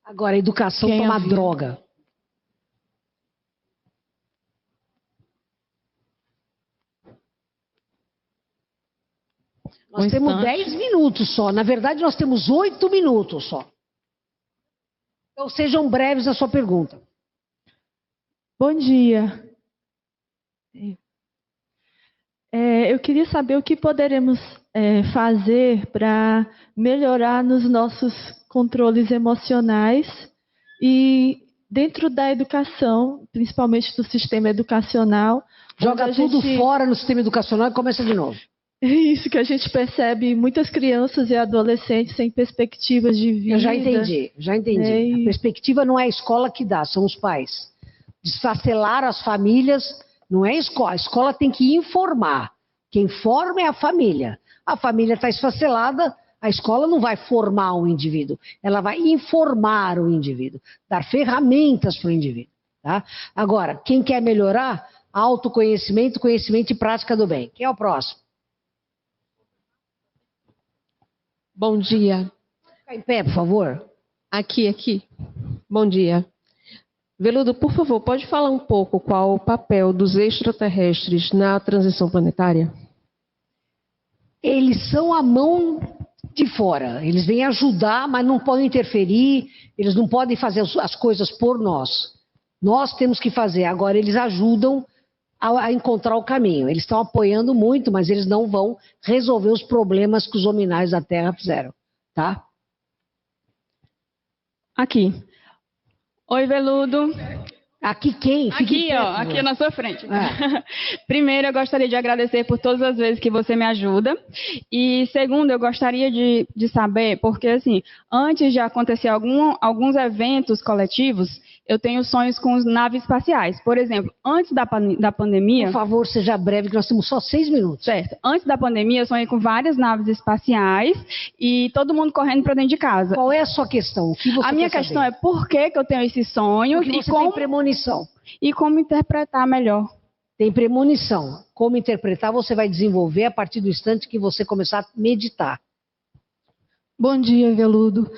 Agora, educação é uma droga. Nós temos 10 minutos só. Na verdade, nós temos 8 minutos só. Então, sejam breves na sua pergunta. Bom dia. Eu queria saber o que poderemos fazer para melhorar nos nossos controles emocionais e dentro da educação, principalmente do sistema educacional. Joga tudo fora no sistema educacional e começa de novo. É isso que a gente percebe, muitas crianças e adolescentes sem perspectivas de vida. Eu já entendi. A perspectiva não é a escola que dá, são os pais. Desfacelar as famílias não é a escola. A escola tem que informar. Quem forma é a família. A família está esfacelada, a escola não vai formar o indivíduo. Ela vai informar o indivíduo, dar ferramentas para o indivíduo. Tá? Agora, quem quer melhorar? Autoconhecimento, conhecimento e prática do bem. Quem é o próximo? Bom dia. Fica em pé, por favor. Aqui. Bom dia. Veludo, por favor, pode falar um pouco qual o papel dos extraterrestres na transição planetária? Eles são a mão de fora. Eles vêm ajudar, mas não podem interferir. Eles não podem fazer as coisas por nós. Nós temos que fazer. Agora, eles ajudam a encontrar o caminho. Eles estão apoiando muito, mas eles não vão resolver os problemas que os hominais da Terra fizeram. Tá? Aqui. Oi, Veludo. Aqui quem? Aqui, ó, aqui na sua frente. Primeiro, eu gostaria de agradecer por todas as vezes que você me ajuda. E segundo, eu gostaria de saber, porque assim, antes de acontecer alguns eventos coletivos, eu tenho sonhos com naves espaciais. Por exemplo, antes da pandemia... Por favor, seja breve, que nós temos só 6 minutos. Certo. Antes da pandemia, eu sonhei com várias naves espaciais e todo mundo correndo para dentro de casa. Qual é a sua questão? O que você a minha questão é por que eu tenho esse sonho e como... tem premonição. E como interpretar melhor. Tem premonição. Como interpretar, você vai desenvolver a partir do instante que você começar a meditar. Bom dia, Veludo.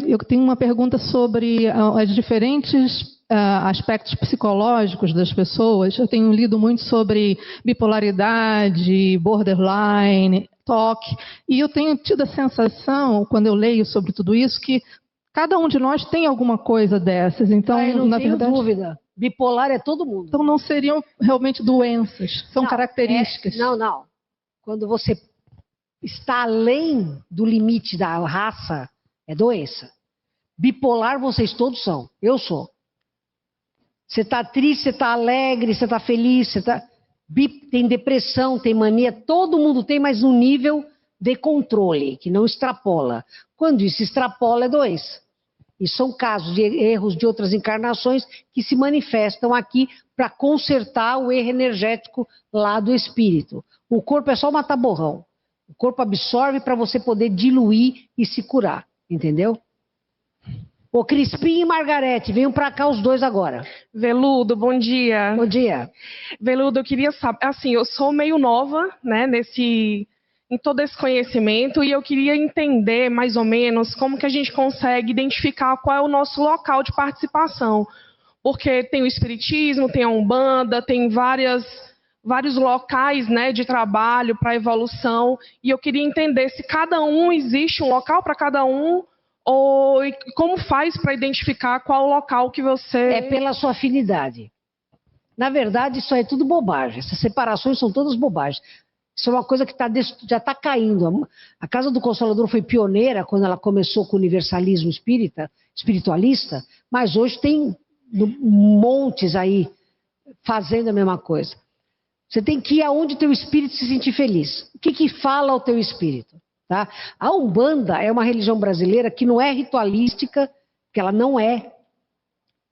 Eu tenho uma pergunta sobre os diferentes aspectos psicológicos das pessoas. Eu tenho lido muito sobre bipolaridade, borderline, TOC, e eu tenho tido a sensação, quando eu leio sobre tudo isso, que cada um de nós tem alguma coisa dessas. Então, não tenho dúvida. Bipolar é todo mundo. Então, não seriam realmente doenças, são características. Não. Quando você está além do limite da raça, é doença. Bipolar vocês todos são. Eu sou. Você está triste, você está alegre, você está feliz, tem depressão, tem mania, todo mundo tem, mas no nível de controle, que não extrapola. Quando isso extrapola, é doença. E são casos de erros de outras encarnações que se manifestam aqui para consertar o erro energético lá do espírito. O corpo é só matar borrão. O corpo absorve para você poder diluir e se curar, entendeu? Ô, Crispim e Margarete, venham para cá os dois agora. Veludo, bom dia. Bom dia. Veludo, eu queria saber, assim, eu sou meio nova, né, em todo esse conhecimento, e eu queria entender mais ou menos como que a gente consegue identificar qual é o nosso local de participação. Porque tem o espiritismo, tem a Umbanda, tem vários locais, né, de trabalho para evolução, e eu queria entender se cada um existe um local para cada um, ou como faz para identificar qual o local que você... É pela sua afinidade. Na verdade, isso é tudo bobagem. Essas separações são todas bobagens. Isso é uma coisa que já está caindo. A Casa do Consolador foi pioneira quando ela começou com o universalismo espiritualista, mas hoje tem montes aí fazendo a mesma coisa. Você tem que ir aonde o teu espírito se sentir feliz. O que fala ao teu espírito? Tá? A Umbanda é uma religião brasileira que não é ritualística, que ela não é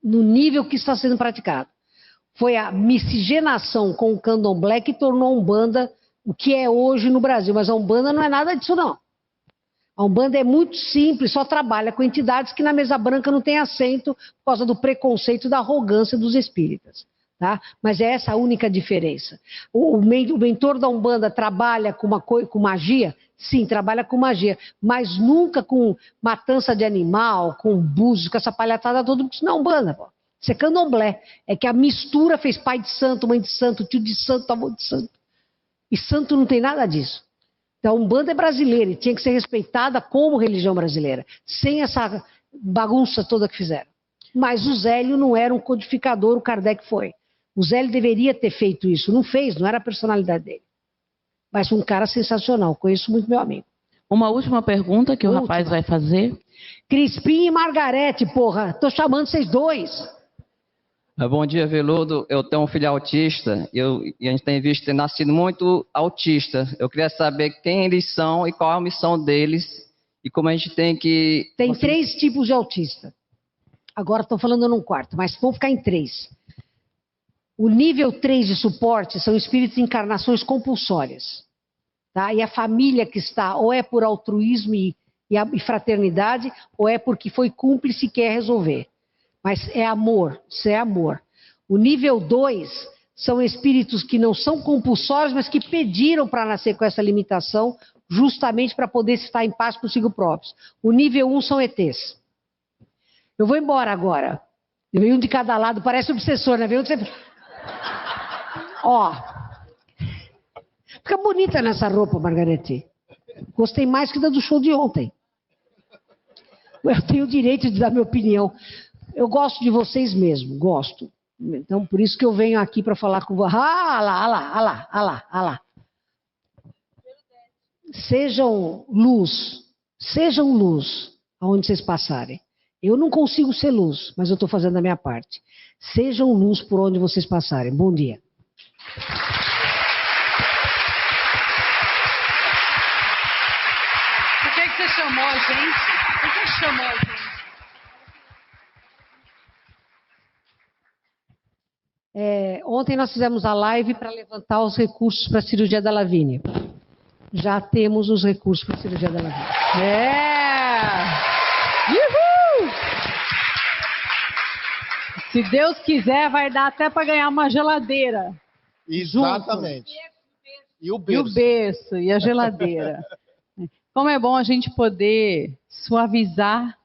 no nível que está sendo praticado. Foi a miscigenação com o candomblé que tornou a Umbanda o que é hoje no Brasil. Mas a Umbanda não é nada disso, não. A Umbanda é muito simples, só trabalha com entidades que na mesa branca não tem assento por causa do preconceito e da arrogância dos espíritas. Tá? Mas é essa a única diferença. O mentor da Umbanda trabalha com magia? Sim, trabalha com magia, mas nunca com matança de animal, com búzios, com essa palhaçada toda, porque isso não é Umbanda, pô. Isso é candomblé. É que a mistura fez pai de santo, mãe de santo, tio de santo, avô de santo. E santo não tem nada disso. Então, a Umbanda é brasileira e tinha que ser respeitada como religião brasileira, sem essa bagunça toda que fizeram. Mas o Zélio não era um codificador, o Kardec foi. O Zélio deveria ter feito isso, não fez, não era a personalidade dele. Mas um cara sensacional, conheço muito meu amigo. Uma última pergunta que o rapaz vai fazer. Crispim e Margarete, porra, tô chamando vocês dois. Bom dia, Veludo. Eu tenho um filho autista e a gente tem visto ter nascido muito autista. Eu queria saber quem eles são e qual a missão deles e como a gente tem que... Tem 3 tipos de autista. Agora estou falando num quarto, mas vou ficar em 3. O nível 3 de suporte são espíritos de encarnações compulsórias. Tá? E a família que está ou é por altruísmo e fraternidade ou é porque foi cúmplice e quer resolver. Mas é amor, isso é amor. O nível 2 são espíritos que não são compulsórios, mas que pediram para nascer com essa limitação, justamente para poder estar em paz consigo próprios. O nível 1 são ETs. Eu vou embora agora. Eu venho um de cada lado, parece obsessor, né? Veio sempre... Ó. Fica bonita nessa roupa, Margarete. Gostei mais que da do show de ontem. Eu tenho o direito de dar minha opinião. Eu gosto de vocês mesmo, gosto. Então, por isso que eu venho aqui para falar com vocês. Ah lá. Sejam luz aonde vocês passarem. Eu não consigo ser luz, mas eu estou fazendo a minha parte. Sejam luz por onde vocês passarem. Bom dia. Por que você chamou a gente? Por que chamou a gente? Ontem nós fizemos a live para levantar os recursos para a cirurgia da Lavínia. Já temos os recursos para a cirurgia da Lavínia. Uhul! Se Deus quiser, vai dar até para ganhar uma geladeira. Exatamente. E o berço, e a geladeira. Como é bom a gente poder suavizar,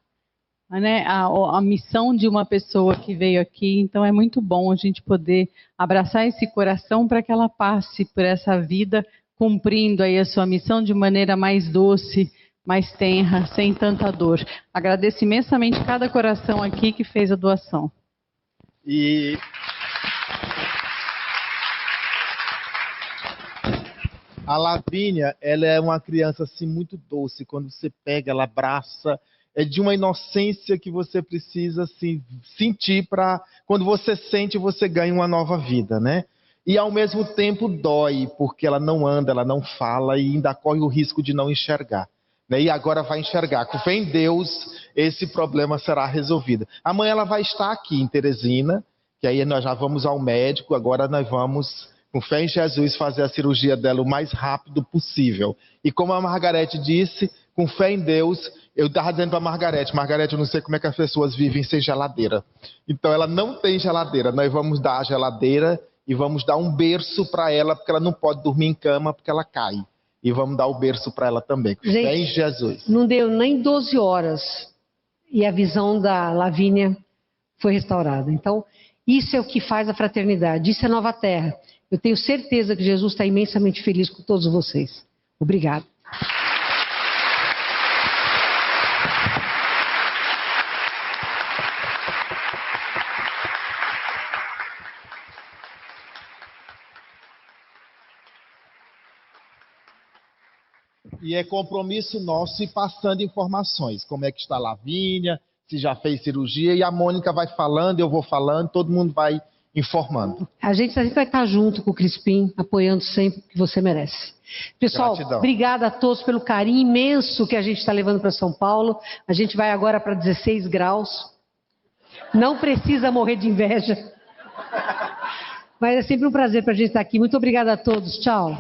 né, a missão de uma pessoa que veio aqui. Então é muito bom a gente poder abraçar esse coração para que ela passe por essa vida cumprindo aí a sua missão de maneira mais doce, mais tenra, sem tanta dor. Agradeço imensamente cada coração aqui que fez a doação. E a Lavínia, ela é uma criança assim muito doce. Quando você pega, ela abraça. É de uma inocência que você precisa assim, sentir para... Quando você sente, você ganha uma nova vida, né? E ao mesmo tempo dói, porque ela não anda, ela não fala e ainda corre o risco de não enxergar. Né? E agora vai enxergar. Com fé em Deus, esse problema será resolvido. Amanhã ela vai estar aqui em Teresina, que aí nós já vamos ao médico, agora nós vamos, com fé em Jesus, fazer a cirurgia dela o mais rápido possível. E como a Margarete disse, com fé em Deus, eu estava dizendo para a Margarete, eu não sei como é que as pessoas vivem sem geladeira. Então ela não tem geladeira, nós vamos dar a geladeira e vamos dar um berço para ela, porque ela não pode dormir em cama, porque ela cai. E vamos dar o berço para ela também, com fé em Jesus. Não deu nem 12 horas e a visão da Lavínia foi restaurada. Então, isso é o que faz a fraternidade, isso é Nova Terra. Eu tenho certeza que Jesus está imensamente feliz com todos vocês. Obrigado. E é compromisso nosso ir passando informações. Como é que está a Lavínia, se já fez cirurgia. E a Mônica vai falando, eu vou falando, todo mundo vai informando. A gente vai estar junto com o Crispim, apoiando sempre o que você merece. Pessoal, gratidão. Obrigada a todos pelo carinho imenso que a gente está levando para São Paulo. A gente vai agora para 16 graus. Não precisa morrer de inveja. Mas é sempre um prazer para a gente estar aqui. Muito obrigada a todos. Tchau.